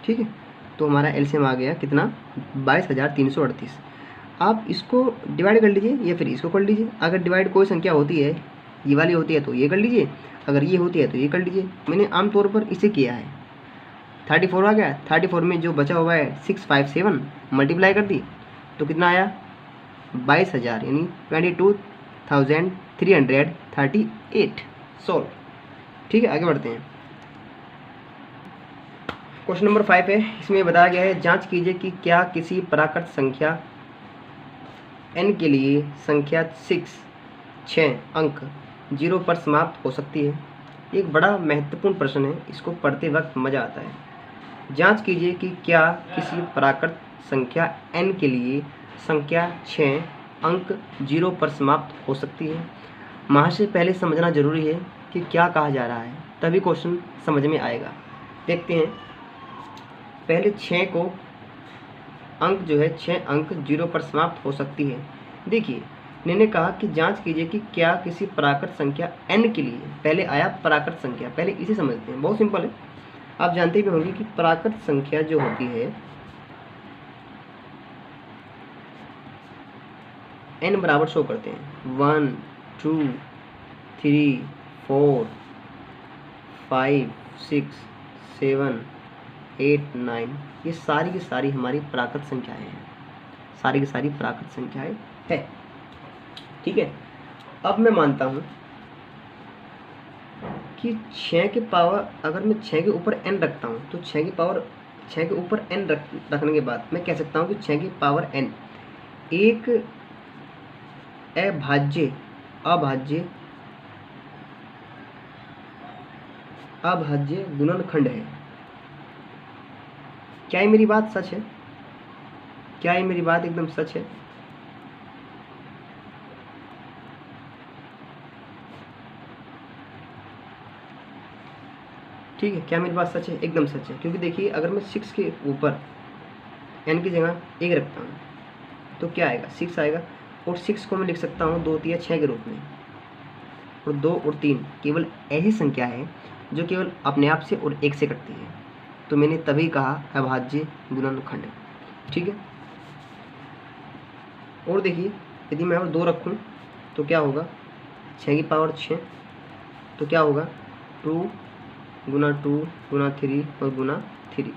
ठीक है, तो हमारा एलसीएम आ गया कितना? 22,338। आप इसको डिवाइड कर लीजिए या फिर इसको कर लीजिए। अगर डिवाइड कोई संख्या होती है, ये वाली होती है तो ये कर लीजिए, अगर ये होती है तो ये कर लीजिए। मैंने आमतौर पर इसे किया है। 34 आ गया, 34 में जो बचा हुआ है 657 मल्टीप्लाई कर दी तो कितना आया? 22,000 यानी 22,338 सोल्व। ठीक है, आगे बढ़ते हैं। क्वेश्चन नंबर 5 है, इसमें बताया गया है जांच कीजिए कि क्या किसी प्राकृत संख्या n के लिए संख्या 6 अंक 0 पर समाप्त हो सकती है। एक बड़ा महत्वपूर्ण प्रश्न है, इसको पढ़ते वक्त मज़ा आता है। जांच कीजिए कि क्या किसी प्राकृत संख्या n के लिए संख्या 6 अंक 0 पर समाप्त हो सकती है। महाशय पहले समझना जरूरी है कि क्या कहा जा रहा है, तभी क्वेश्चन समझ में आएगा। देखते हैं, पहले 6 को अंक जो है 6 अंक 0 पर समाप्त हो सकती है। देखिए मैंने कहा कि जांच कीजिए कि क्या किसी प्राकृत संख्या n के लिए, पहले आया प्राकृत संख्या, पहले इसे समझते हैं, बहुत सिंपल है। आप जानते भी होंगे कि प्राकृत संख्या जो होती है n बराबर शो करते हैं 1 2 3 4 5 6 7 8 9। ये सारी की सारी हमारी प्राकृत संख्याएं हैं, सारी की सारी प्राकृत संख्याएं है। ठीक है, अब मैं मानता हूं कि 6 के पावर, अगर मैं 6 के ऊपर n रखता हूं तो 6 की पावर 6 के ऊपर n रखने के बाद मैं कह सकता हूं कि 6 की पावर n एक अभाज्य गुणनखंड है। क्या ये मेरी बात सच है? क्या ये मेरी बात एकदम सच है? ठीक है, क्या मेरी बात सच है? एकदम सच है, क्योंकि देखिए अगर मैं 6 के ऊपर n की जगह 1 रखता हूँ तो क्या आएगा? 6 आएगा, और 6 को मैं लिख सकता हूँ 2 3 6 के रूप में, और 2 और 3 केवल ऐसी संख्या है जो केवल अपने आप से और 1 से कटती है, तो मैंने तभी कहा अभाज्य गुणनखंड। ठीक है, और देखिए यदि मैं और 2 रखूँ तो क्या होगा? 6 की पावर 6, तो क्या होगा? 2 गुना 2 गुना 3 और गुना 3।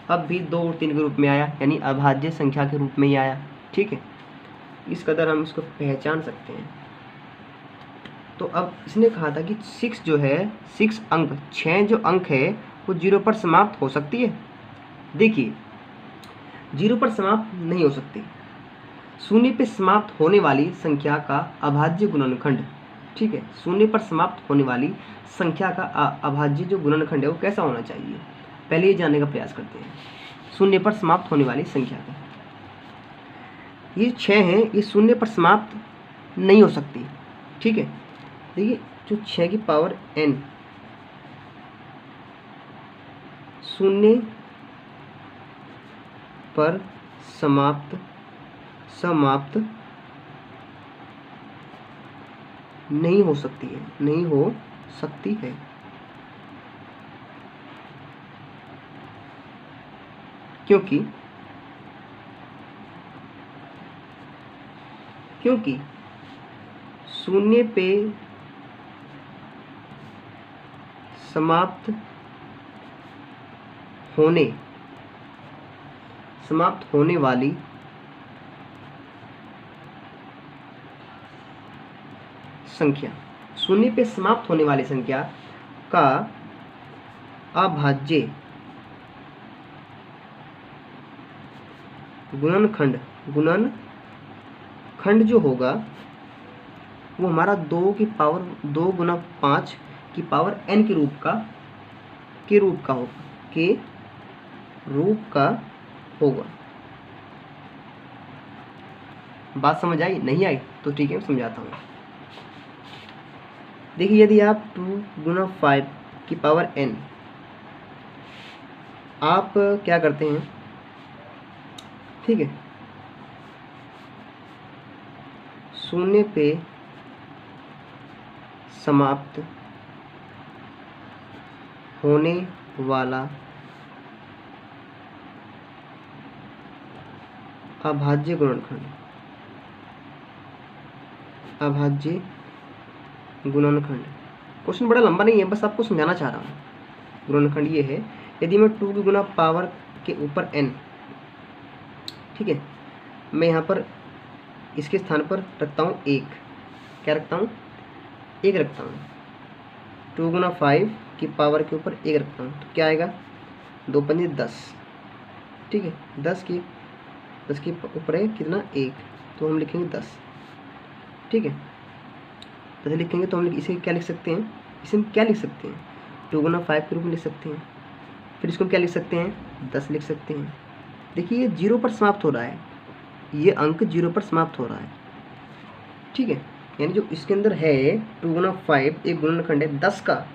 अब भी 2 और 3 के रूप में आया, यानी अभाज्य संख्या के रूप में ही आया। ठीक है, इस कदर हम इसको पहचान सकते हैं। तो अब इसने कहा था कि 6 जो है, 6 अंक, 6 जो अंक है वो 0 पर समाप्त हो सकती है। देखिए 0 पर समाप्त नहीं हो सकती, शून्य पे समाप्त होने वाली संख्या का अभाज्य गुणनखंड। ठीक है, शून्य पर समाप्त होने वाली संख्या का अभाज्य जो गुणनखंड है वो कैसा होना चाहिए, पहले ये जानने का प्रयास करते हैं। शून्य पर समाप्त होने वाली संख्या का, ये 6 है, ये शून्य पर समाप्त नहीं हो सकती। ठीक है, देखिए जो 6 की पावर n शून्य पर समाप्त नहीं हो सकती है, नहीं हो सकती है। क्योंकि शून्य पे समाप्त होने वाली संख्या, शून्य पे समाप्त होने वाली संख्या का अभाज्य गुणनखंड जो होगा वो हमारा 2 की पावर 2 गुना 5 की पावर n के रूप का होगा। बात समझ आई? नहीं आई तो ठीक है, मैं समझाता हूँ। देखिए यदि आप 2 गुना 5 की पावर n, आप क्या करते हैं, ठीक है, शून्य पे समाप्त होने वाला अभाज्य गुणनखंड। क्वेश्चन बड़ा लंबा नहीं है, बस आपको समझाना चाह रहा हूँ। गुणनखंड ये है, यदि मैं 2 की गुना पावर के ऊपर n, ठीक है, मैं यहाँ पर इसके स्थान पर रखता हूँ 1। क्या रखता हूँ? 1 रखता हूँ। 2 गुना 5 की पावर के ऊपर 1 रखता हूँ, तो क्या आएगा? 2 पंजे 10। ठीक है, 10 के ऊपर है कितना? 1, तो हम लिखेंगे 10। ठीक है, तो लिखेंगे तो हम इसे क्या लिख सकते हैं? इसे हम क्या लिख सकते हैं? 2 गुना 5 के रूप में लिख सकते हैं। फिर इसको क्या लिख सकते हैं? 10 लिख सकते हैं। देखिए ये 0 पर समाप्त हो रहा है, ये अंक 0 पर समाप्त हो रहा है। ठीक है, यानी जो इसके अंदर है 2 गुना 5 एक गुणनखंड है 10 का,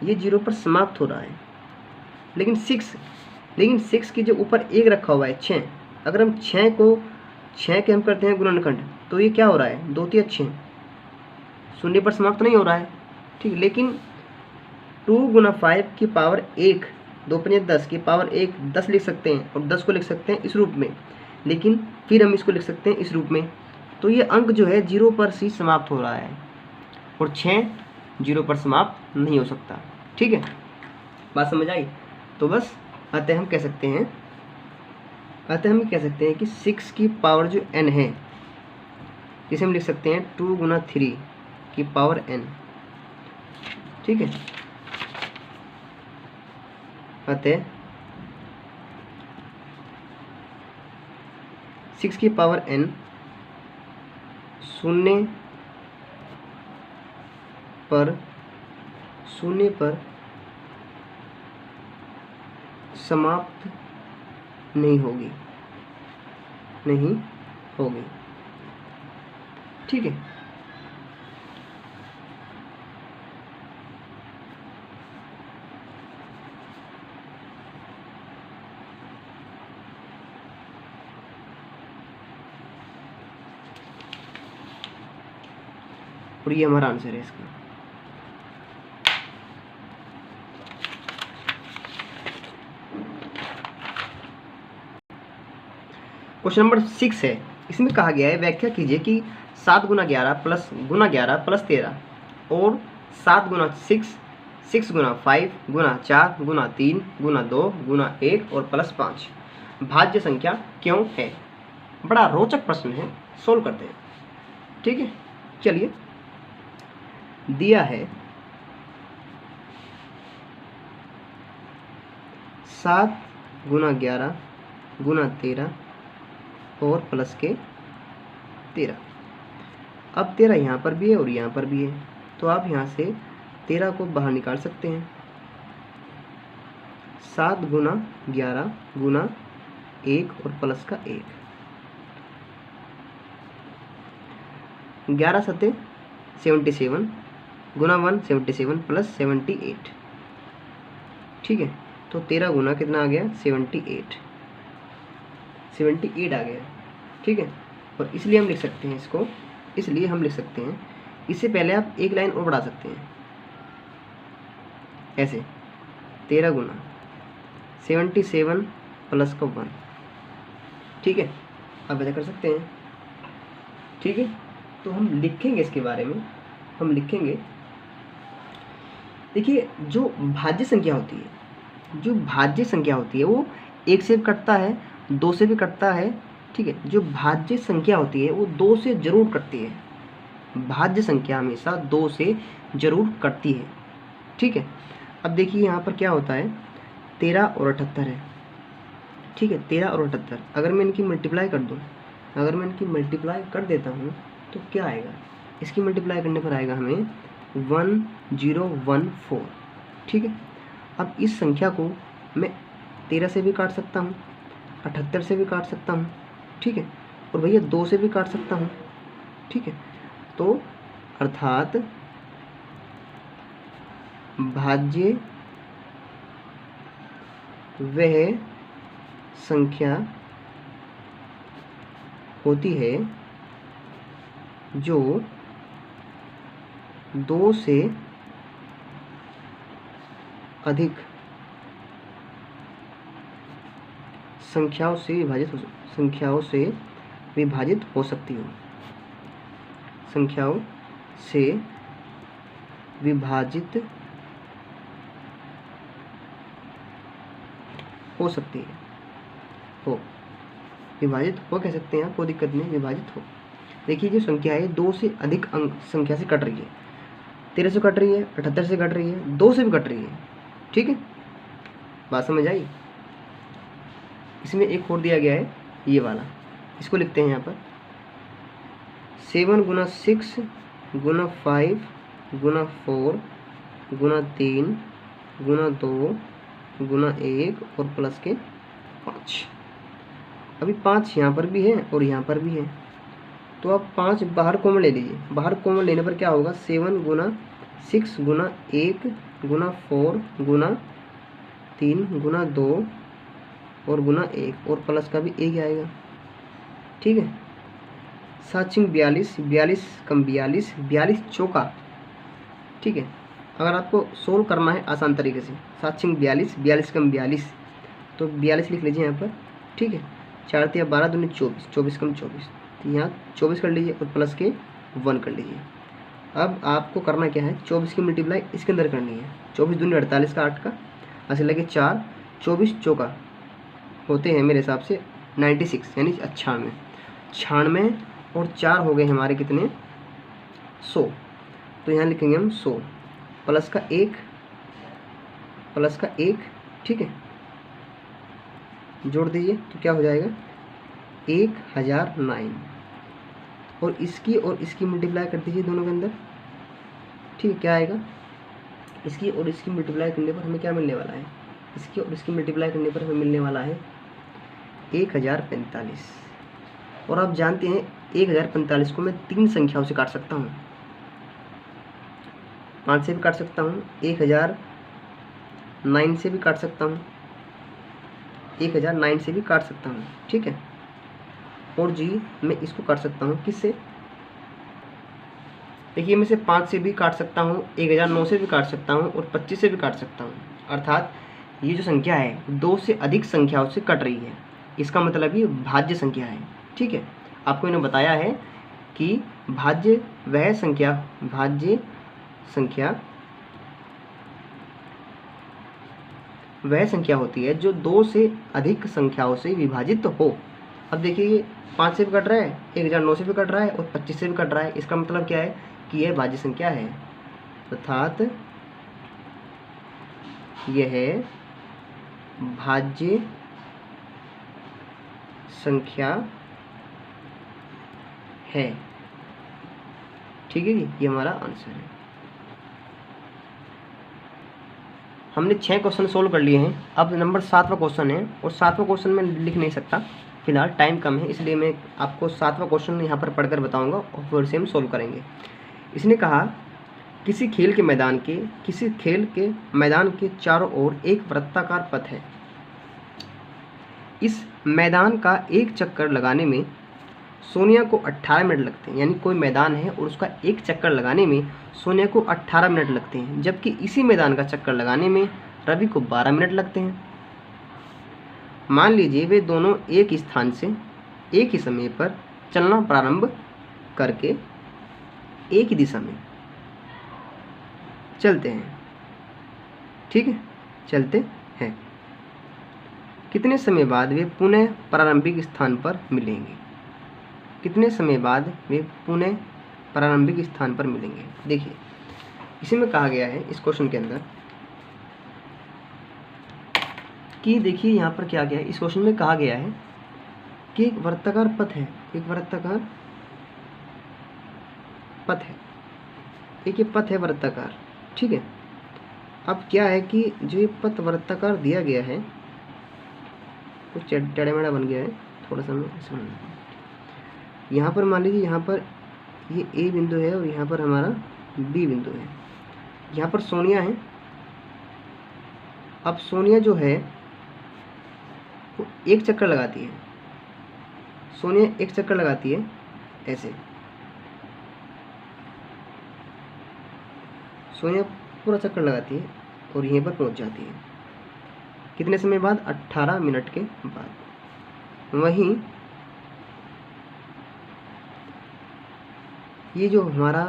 ये 0 पर समाप्त हो रहा है। लेकिन 6 के जो ऊपर 1 रखा हुआ है 6, अगर हम 6 के हम करते हैं गुणनखंड, तो ये क्या हो रहा है? 2 3 6, शून्य पर समाप्त नहीं हो रहा है। ठीक, लेकिन 2 गुना 5 की पावर 1, 2 पंजे 10 की पावर 1 10 लिख सकते हैं, और 10 को लिख सकते हैं इस रूप में, लेकिन फिर हम इसको लिख सकते हैं इस रूप में। तो ये अंक जो है 0 पर ही समाप्त हो रहा है, और 6 0 पर समाप्त नहीं हो सकता। ठीक है, बात समझ आई? तो बस अतः हम कह सकते हैं कि 6 की पावर जो n है, जिसे हम लिख सकते हैं 2 गुना 3 की पावर n। ठीक है, अतः 6 की पावर n शून्य पर समाप्त नहीं होगी। ठीक है, और ये हमारा आंसर है इसका। क्वेश्चन नंबर 6 है, इसमें कहा गया है व्याख्या कीजिए कि 7 गुना 11 प्लस 13 और 7 गुना 6 6 गुना 5 गुना 4 गुना 3 गुना 2 गुना 1 और प्लस 5 भाज्य संख्या क्यों है? बड़ा रोचक प्रश्न है, सोल्व करते हैं। ठीक है, चलिए। दिया है 7 गुना 11 गुना 13 और प्लस के 13। अब 13 यहाँ पर भी है और यहाँ पर भी है, तो आप यहाँ से 13 को बाहर निकाल सकते हैं। 7 गुना 11 गुना 1 और प्लस का 1, 11 सत्ते 77 गुना 1 77 प्लस 78। ठीक है, तो 13 गुना कितना आ गया? 78 आ गया। ठीक है, और इसलिए हम लिख सकते हैं इसको, इसलिए हम लिख सकते हैं, इससे पहले आप एक लाइन और बढ़ा सकते हैं ऐसे, 13 गुना 77 प्लस का 1। ठीक है, आप ऐसा कर सकते हैं। ठीक है, तो हम लिखेंगे इसके बारे में, हम लिखेंगे। देखिए, जो भाज्य संख्या होती है, जो भाज्य संख्या होती है वो 1 से भी कटता है, 2 से भी कटता है। ठीक है, जो भाज्य संख्या होती है वो 2 से जरूर कटती है। भाज्य संख्या हमेशा 2 से जरूर कटती है। ठीक है, अब देखिए यहाँ पर क्या होता है, 13 और 78 है। ठीक है, 13 और 78 अगर मैं इनकी मल्टीप्लाई कर दूँ, अगर मैं इनकी मल्टीप्लाई कर देता हूँ तो क्या आएगा? इसकी मल्टीप्लाई करने पर आएगा हमें 1014। ठीक है, अब इस संख्या को मैं 13 से भी काट सकता हूँ, 78 से भी काट सकता हूँ। ठीक है, और भैया 2 से भी काट सकता हूँ। ठीक है, तो अर्थात भाज्य वह संख्या होती है जो 2 से अधिक संख्याओं से विभाजित हो सकती हो, संख्याओं से विभाजित हो सकती है। हो, विभाजित हो कह सकते हैं आप, कोई दिक्कत नहीं, विभाजित हो। देखिए, जो संख्या है 2 से अधिक अंक संख्या से कट रही है, 13 से कट रही है, 78 से कट रही है, 2 से भी कट रही है। ठीक है, बात समझ आई? इसमें एक और दिया गया है, ये वाला, इसको लिखते हैं यहाँ पर 7 गुना 6 गुना 5 गुना 4 गुना 3 गुना 2 गुना 1 और प्लस के 5। अभी 5 यहाँ पर भी है और यहाँ पर भी है, तो आप 5 बाहर कॉमन ले लीजिए। बाहर कॉमन लेने पर क्या होगा? 7 गुना 6 गुना 1 गुना 4 गुना 3 गुना 2 और गुना 1 और प्लस का भी 1 आएगा। ठीक है, 7 छिंग 42, 42 कम 42, 42 चौका। ठीक है, अगर आपको सोल्व करना है आसान तरीके से, 7 छिंग 42, 42 कम 42, तो 42 लिख लीजिए यहाँ पर। ठीक है, 4 तिया 12 दूनी 24, 24 कम 24, तो यहाँ 24 कर लीजिए और प्लस के 1 कर लीजिए। अब आपको करना क्या है, 24 की मल्टीप्लाई इसके अंदर करनी है। 24 दूनी 48 का 8 का, ऐसे लगे 4, 24 चौका होते हैं मेरे हिसाब से 96, यानी 96। 96 और 4 हो गए हमारे कितने? 100। तो यहाँ लिखेंगे हम 100 प्लस का 1, प्लस का 1। ठीक है, जोड़ दीजिए तो क्या हो जाएगा? 1009। और इसकी मल्टीप्लाई कर दीजिए दोनों के अंदर। ठीक है, क्या आएगा? इसकी और इसकी मल्टीप्लाई करने पर हमें क्या मिलने वाला है? इसकी और इसकी मल्टीप्लाई करने पर हमें मिलने वाला है 1045। और आप जानते हैं 1045 को मैं 3 संख्याओं से काट सकता हूँ। 5 से भी काट सकता हूँ, 1009 से भी काट सकता हूँ, 1009 से भी काट सकता हूँ। ठीक है, और जी मैं इसको काट सकता हूँ किससे? देखिए, मैं से 5 से भी काट सकता हूँ, 1009 से भी काट सकता हूँ और 25 से भी काट सकता हूँ। अर्थात ये जो संख्या है 2 से अधिक संख्याओं से कट रही है, इसका मतलब ये भाज्य संख्या है। ठीक है, आपको मैंने बताया है कि भाज्य वह संख्या, भाज्य संख्या वह संख्या होती है जो 2 से अधिक संख्याओं से विभाजित हो। अब देखिए ये 5 से भी कट रहा है, 1009 से भी कट रहा है और 25 से भी कट रहा है। इसका मतलब क्या है कि यह भाज्य संख्या है, अर्थात यह भाज्य संख्या है। ठीक है जी, ये हमारा आंसर है। हमने 6 क्वेश्चन सोल्व कर लिए हैं। अब नंबर 7वां क्वेश्चन है, और 7वां क्वेश्चन मैं लिख नहीं सकता, फिलहाल टाइम कम है, इसलिए मैं आपको 7वां क्वेश्चन यहाँ पर पढ़कर बताऊंगा और फिर से हम सोल्व करेंगे। इसने कहा किसी खेल के मैदान के चारों ओर एक वृत्ताकार पथ है। इस मैदान का एक चक्कर लगाने में सोनिया को 18 मिनट लगते हैं। यानी कोई मैदान है और उसका एक चक्कर लगाने में सोनिया को 18 मिनट लगते हैं, जबकि इसी मैदान का चक्कर लगाने में रवि को 12 मिनट लगते हैं। मान लीजिए वे दोनों एक स्थान से एक ही समय पर चलना प्रारंभ करके एक ही दिशा में चलते हैं। ठीक है, चलते हैं। कितने समय बाद वे पुनः प्रारंभिक स्थान पर मिलेंगे? कितने समय बाद वे पुनः प्रारंभिक स्थान पर मिलेंगे? देखिए इसी में कहा गया है इस क्वेश्चन के अंदर कि देखिए यहाँ पर क्या गया है, इस क्वेश्चन में कहा गया है कि एक वृत्ताकार पथ है, एक वृत्ताकार पथ है, एक ये पथ है वृत्ताकार। ठीक है, अब क्या है कि जो ये पथ वृत्ताकार दिया गया है कुछ टेढ़ा-मेढ़ा बन गया है, थोड़ा सा मैं समझ। यहाँ पर मान लीजिए यहाँ पर ये ए बिंदु है और यहाँ पर हमारा बी बिंदु है। यहाँ पर सोनिया है। अब सोनिया जो है वो एक चक्कर लगाती है, सोनिया एक चक्कर लगाती है ऐसे, सोनिया पूरा चक्कर लगाती है और यहीं पर पहुंच जाती है। कितने समय बाद? 18 मिनट के बाद। वहीं ये जो हमारा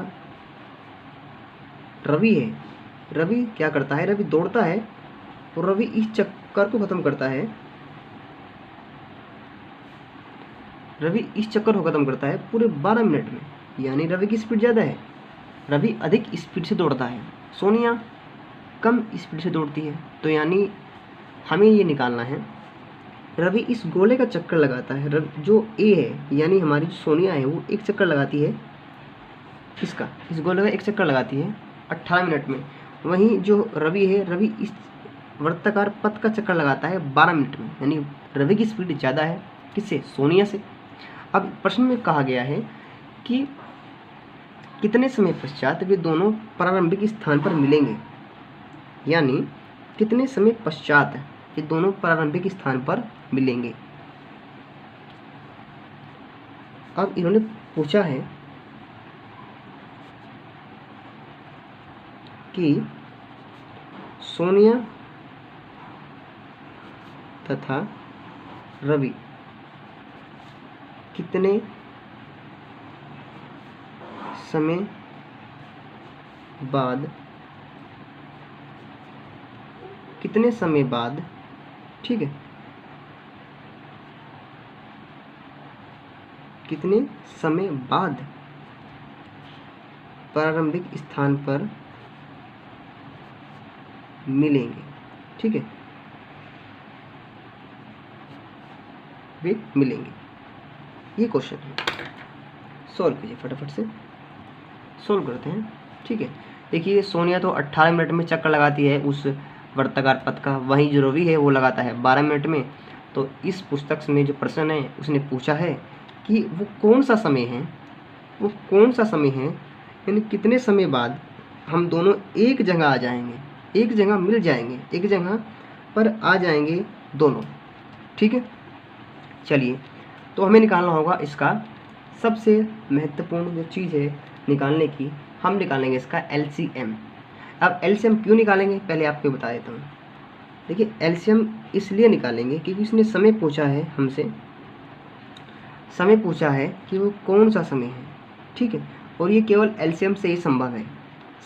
रवि है, रवि क्या करता है? रवि दौड़ता है और रवि इस चक्कर को खत्म करता है, रवि इस चक्कर को खत्म करता है पूरे 12 मिनट में। यानी रवि की स्पीड ज़्यादा है, रवि अधिक स्पीड से दौड़ता है, सोनिया कम स्पीड से दौड़ती है। तो यानी हमें ये निकालना है, रवि इस गोले का चक्कर लगाता है, जो ए है यानी हमारी जो सोनिया है वो एक चक्कर लगाती है, इसका इस गोले का एक चक्कर लगाती है 18 मिनट में। वहीं जो रवि है, रवि इस वृत्ताकार पथ का चक्कर लगाता है 12 मिनट में। यानी रवि की स्पीड ज़्यादा है किससे? सोनिया से। अब प्रश्न में कहा गया है कि कितने समय पश्चात वे दोनों प्रारंभिक स्थान पर मिलेंगे। यानी कितने समय पश्चात ये दोनों प्रारंभिक स्थान पर मिलेंगे। अब इन्होंने पूछा है कि सोनिया तथा रवि कितने समय बाद, कितने समय बाद, ठीक है, कितने समय बाद प्रारंभिक स्थान पर मिलेंगे। ठीक है, वे मिलेंगे। ये क्वेश्चन है, सॉल्व कीजिए फटाफट से, सॉल्व करते हैं। ठीक है, देखिए सोनिया तो 18 मिनट में चक्कर लगाती है उस वृत्ताकार पथ का, वहीं जो रवि है वो लगाता है 12 मिनट में। तो इस पुस्तक में जो प्रश्न है उसने पूछा है कि वो कौन सा समय है, वो कौन सा समय है, यानी कितने समय बाद हम दोनों एक जगह आ जाएंगे, एक जगह मिल जाएंगे, एक जगह पर आ जाएंगे दोनों। ठीक है, चलिए तो हमें निकालना होगा इसका सबसे महत्वपूर्ण जो चीज़ है निकालने की, हम निकालेंगे इसका LCM। अब LCM क्यों निकालेंगे पहले आपको बता देता हूँ। देखिए LCM इसलिए निकालेंगे क्योंकि इसने समय पूछा है हमसे, समय पूछा है कि वो कौन सा समय है। ठीक है, और ये केवल LCM से ही संभव है।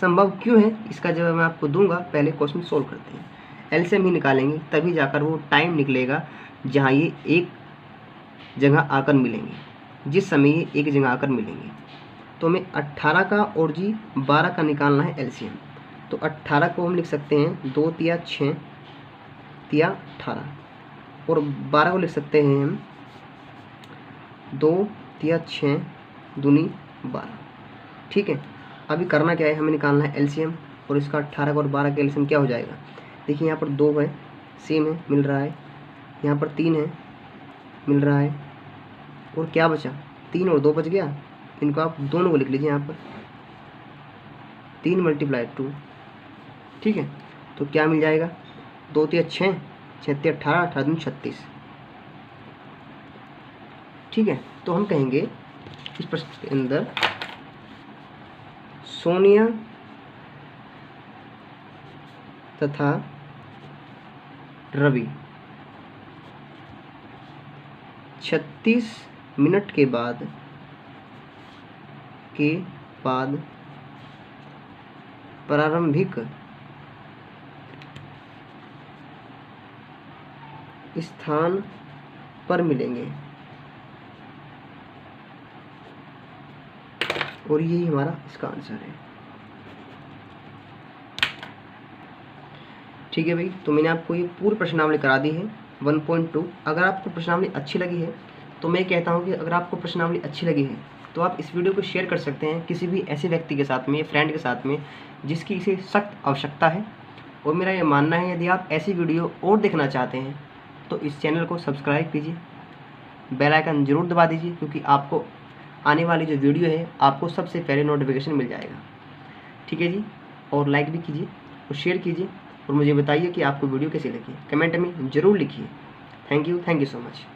संभव क्यों है इसका जवाब मैं आपको दूंगा, पहले क्वेश्चन सोल्व करते हैं। एलसीएम ही निकालेंगे तभी जाकर वो टाइम निकलेगा जहाँ ये एक जगह आकर मिलेंगे, जिस समय ये एक जगह आकर मिलेंगे। तो हमें 18 का और जी 12 का निकालना है एलसीएम। तो 18 को हम लिख सकते हैं 2 तिया 6 तिया 18, और 12 को लिख सकते हैं हम 2 तिया 6 दूनी 12। ठीक है, अभी करना क्या है, हमें निकालना है एलसीएम, और इसका 18 का और 12 का एलसीएम क्या हो जाएगा। देखिए यहाँ पर 2 है, सेम है, मिल रहा है, यहाँ पर 3 है, मिल रहा है, और क्या बचा, 3 और 2 बच गया। इनको आप दोनों को लिख लीजिए यहाँ पर 3 × 2। ठीक है, तो क्या मिल जाएगा, 2 तिया 6 6 तिया 18 18 दूनी 36। ठीक है, तो हम कहेंगे इस प्रश्न के अंदर सोनिया तथा रवि 36 मिनट के बाद प्रारंभिक स्थान पर मिलेंगे, और यही हमारा इसका आंसर है। ठीक है भाई, तो मैंने आपको ये पूरी प्रश्नावली करा दी है 1.2। अगर आपको प्रश्नावली अच्छी लगी है तो मैं कहता हूँ कि अगर आपको प्रश्नावली अच्छी लगी है तो आप इस वीडियो को शेयर कर सकते हैं किसी भी ऐसे व्यक्ति के साथ में, फ्रेंड के साथ में, जिसकी इसे सख्त आवश्यकता है। और मेरा ये मानना है यदि आप ऐसी वीडियो और देखना चाहते हैं तो इस चैनल को सब्सक्राइब कीजिए, बेल आइकन जरूर दबा दीजिए, क्योंकि आपको आने वाली जो वीडियो है आपको सबसे पहले नोटिफिकेशन मिल जाएगा। ठीक है जी, और लाइक भी कीजिए और शेयर कीजिए, और मुझे बताइए कि आपको वीडियो कैसी लगी, कमेंट में ज़रूर लिखिए। Thank you so much.